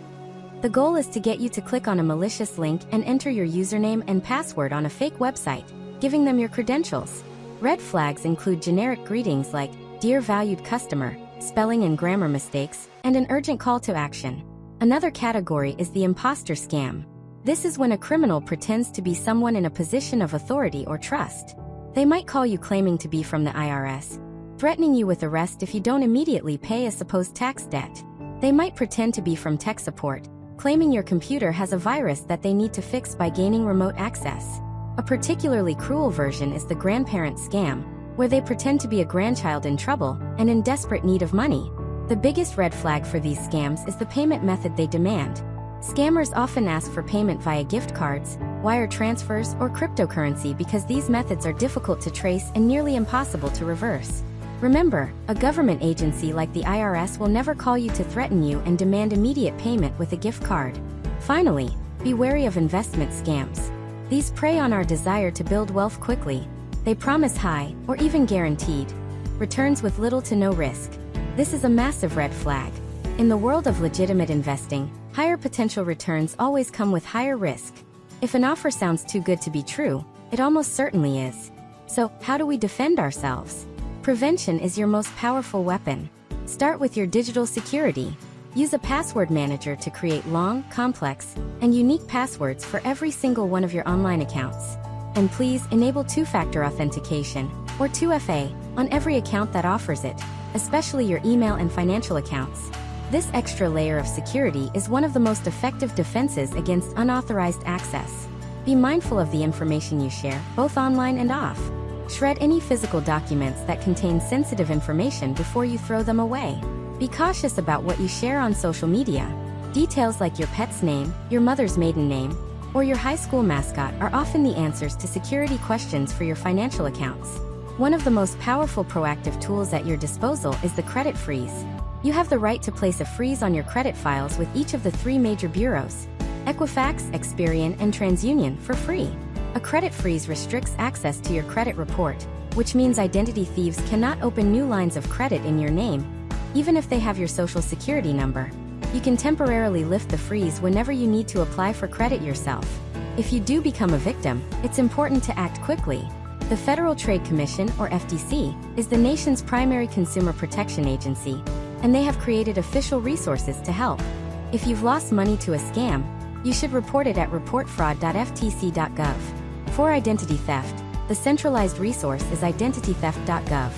The goal is to get you to click on a malicious link and enter your username and password on a fake website, giving them your credentials. Red flags include generic greetings like "Dear valued customer," spelling and grammar mistakes, and an urgent call to action. Another category is the imposter scam. This is when a criminal pretends to be someone in a position of authority or trust. They might call you claiming to be from the IRS, threatening you with arrest if you don't immediately pay a supposed tax debt. They might pretend to be from tech support, claiming your computer has a virus that they need to fix by gaining remote access. A particularly cruel version is the grandparent scam, where they pretend to be a grandchild in trouble and in desperate need of money. The biggest red flag for these scams is the payment method they demand. Scammers often ask for payment via gift cards, wire transfers, or cryptocurrency because these methods are difficult to trace and nearly impossible to reverse. Remember, a government agency like the IRS will never call you to threaten you and demand immediate payment with a gift card. Finally, be wary of investment scams. These prey on our desire to build wealth quickly. They promise high, or even guaranteed, returns with little to no risk. This is a massive red flag. In the world of legitimate investing, higher potential returns always come with higher risk. If an offer sounds too good to be true, it almost certainly is. So, how do we defend ourselves? Prevention is your most powerful weapon. Start with your digital security. Use a password manager to create long, complex, and unique passwords for every single one of your online accounts. And please enable two-factor authentication, or 2FA, on every account that offers it, especially your email and financial accounts. This extra layer of security is one of the most effective defenses against unauthorized access. Be mindful of the information you share, both online and off. Shred any physical documents that contain sensitive information before you throw them away. Be cautious about what you share on social media. Details like your pet's name, your mother's maiden name, or your high school mascot are often the answers to security questions for your financial accounts. One of the most powerful proactive tools at your disposal is the credit freeze. You have the right to place a freeze on your credit files with each of the 3 major bureaus, Equifax, Experian, and TransUnion, for free. A credit freeze restricts access to your credit report, which means identity thieves cannot open new lines of credit in your name, even if they have your social security number. You can temporarily lift the freeze whenever you need to apply for credit yourself. If you do become a victim, it's important to act quickly. The Federal Trade Commission, or FTC, is the nation's primary consumer protection agency, and they have created official resources to help. If you've lost money to a scam, you should report it at reportfraud.ftc.gov. For identity theft, the centralized resource is identitytheft.gov.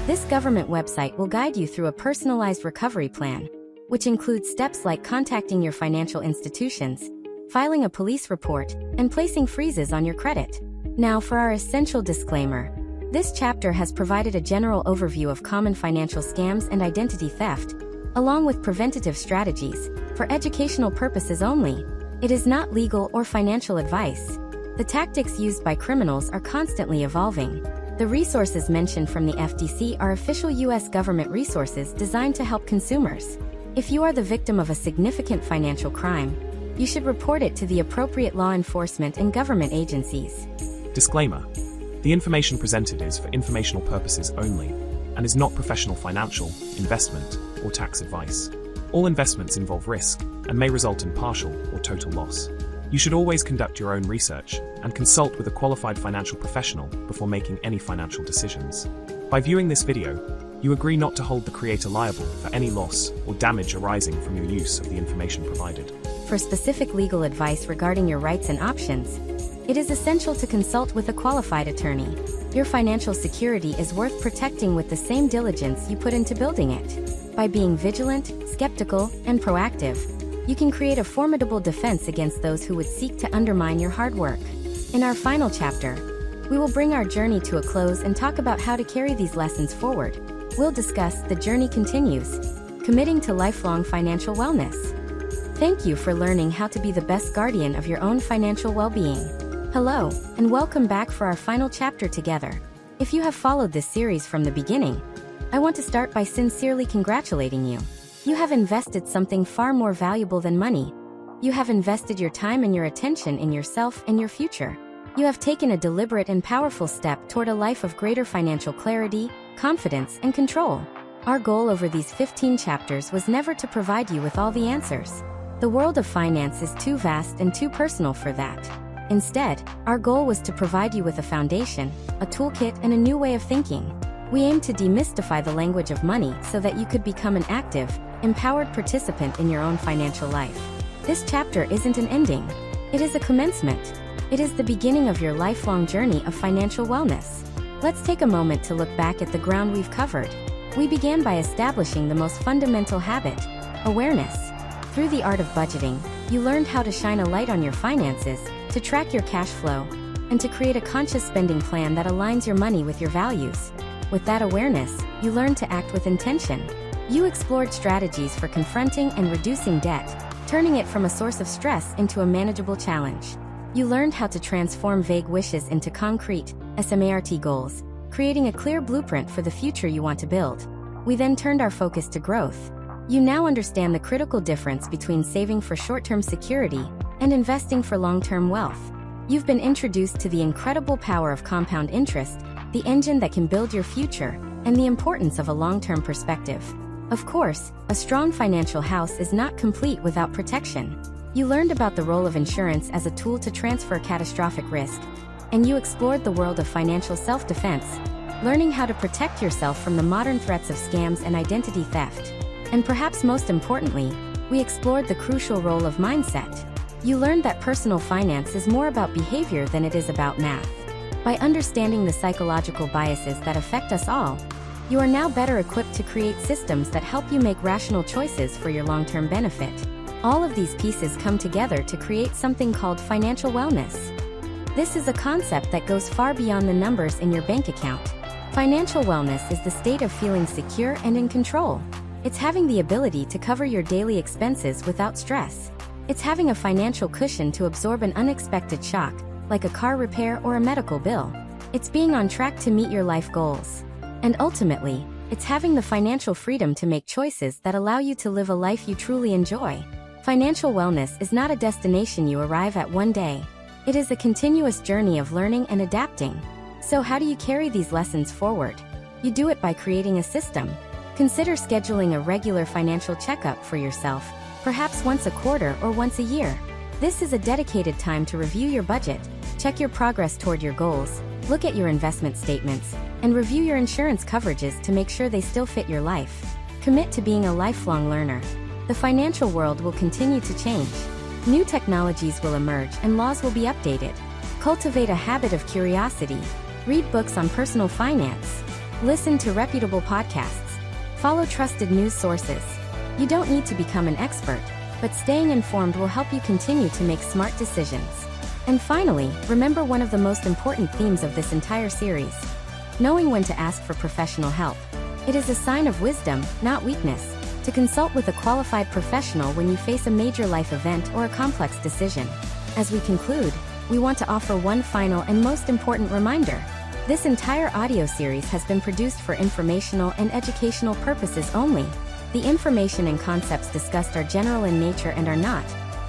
This government website will guide you through a personalized recovery plan, which includes steps like contacting your financial institutions, filing a police report, and placing freezes on your credit. Now for our essential disclaimer. This chapter has provided a general overview of common financial scams and identity theft, along with preventative strategies, for educational purposes only. It is not legal or financial advice. The tactics used by criminals are constantly evolving. The resources mentioned from the FTC are official U.S. government resources designed to help consumers. If you are the victim of a significant financial crime, you should report it to the appropriate law enforcement and government agencies. Disclaimer: the information presented is for informational purposes only and is not professional financial, investment, or tax advice. All investments involve risk and may result in partial or total loss. You should always conduct your own research and consult with a qualified financial professional before making any financial decisions. By viewing this video, You agree not to hold the creator liable for any loss or damage arising from your use of the information provided. For specific legal advice regarding your rights and options, it is essential to consult with a qualified attorney. Your financial security is worth protecting with the same diligence you put into building it. By being vigilant, skeptical, and proactive, you can create a formidable defense against those who would seek to undermine your hard work. In our final chapter, we will bring our journey to a close and talk about how to carry these lessons forward. We'll discuss The Journey Continues, committing to lifelong financial wellness. Thank you for learning how to be the best guardian of your own financial well-being. Hello, and welcome back for our final chapter together. If you have followed this series from the beginning, I want to start by sincerely congratulating you. You have invested something far more valuable than money. You have invested your time and your attention in yourself and your future. You have taken a deliberate and powerful step toward a life of greater financial clarity, confidence, and control. Our goal over these 15 chapters was never to provide you with all the answers. The world of finance is too vast and too personal for that. Instead, our goal was to provide you with a foundation, a toolkit, and a new way of thinking. We aim to demystify the language of money so that you could become an active, empowered participant in your own financial life. This chapter isn't an ending. It is a commencement. It is the beginning of your lifelong journey of financial wellness. Let's take a moment to look back at the ground we've covered. We began by establishing the most fundamental habit, awareness. Through the art of budgeting, you learned how to shine a light on your finances, to track your cash flow, and to create a conscious spending plan that aligns your money with your values. With that awareness, you learned to act with intention. You explored strategies for confronting and reducing debt, turning it from a source of stress into a manageable challenge. You learned how to transform vague wishes into concrete, SMART goals, creating a clear blueprint for the future you want to build. We then turned our focus to growth. You now understand the critical difference between saving for short-term security and investing for long-term wealth. You've been introduced to the incredible power of compound interest, the engine that can build your future, and the importance of a long-term perspective. Of course, a strong financial house is not complete without protection. You learned about the role of insurance as a tool to transfer catastrophic risk, and you explored the world of financial self-defense, learning how to protect yourself from the modern threats of scams and identity theft. And perhaps most importantly, we explored the crucial role of mindset. You learned that personal finance is more about behavior than it is about math. By understanding the psychological biases that affect us all, you are now better equipped to create systems that help you make rational choices for your long-term benefit. All of these pieces come together to create something called financial wellness. This is a concept that goes far beyond the numbers in your bank account. Financial wellness is the state of feeling secure and in control. It's having the ability to cover your daily expenses without stress. It's having a financial cushion to absorb an unexpected shock, like a car repair or a medical bill. It's being on track to meet your life goals. And ultimately, it's having the financial freedom to make choices that allow you to live a life you truly enjoy. Financial wellness is not a destination you arrive at one day. It is a continuous journey of learning and adapting. So how do you carry these lessons forward? You do it by creating a system. Consider scheduling a regular financial checkup for yourself, perhaps once a quarter or once a year. This is a dedicated time to review your budget, check your progress toward your goals, look at your investment statements, and review your insurance coverages to make sure they still fit your life. Commit to being a lifelong learner. The financial world will continue to change. New technologies will emerge and laws will be updated. Cultivate a habit of curiosity. Read books on personal finance. Listen to reputable podcasts. Follow trusted news sources. You don't need to become an expert, but staying informed will help you continue to make smart decisions. And finally, remember one of the most important themes of this entire series: knowing when to ask for professional help. It is a sign of wisdom, not weakness, to consult with a qualified professional when you face a major life event or a complex decision. As we conclude, we want to offer one final and most important reminder. This entire audio series has been produced for informational and educational purposes only. The information and concepts discussed are general in nature and are not,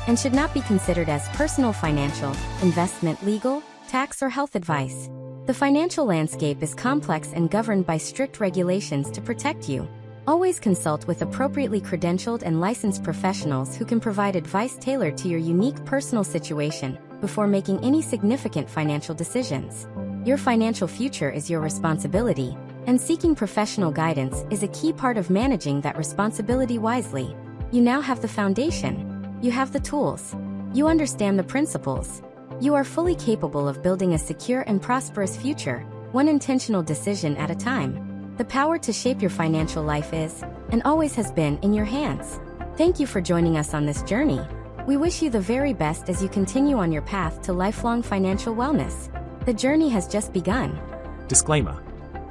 and should not be considered as personal financial, investment, legal, tax, or health advice. The financial landscape is complex and governed by strict regulations to protect you. Always consult with appropriately credentialed and licensed professionals who can provide advice tailored to your unique personal situation before making any significant financial decisions. Your financial future is your responsibility, And seeking professional guidance is a key part of managing that responsibility wisely. You now have the foundation. You have the tools. You understand the principles. You are fully capable of building a secure and prosperous future, one intentional decision at a time. The power to shape your financial life is, and always has been, in your hands. Thank you for joining us on this journey. We wish you the very best as you continue on your path to lifelong financial wellness. The journey has just begun. Disclaimer: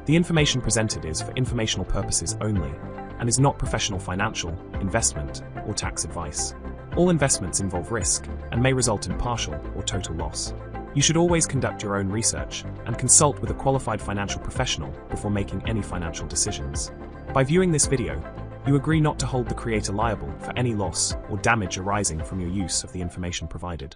the information presented is for informational purposes only and is not professional financial, investment, or tax advice. All investments involve risk and may result in partial or total loss. You should always conduct your own research and consult with a qualified financial professional before making any financial decisions. By viewing this video, you agree not to hold the creator liable for any loss or damage arising from your use of the information provided.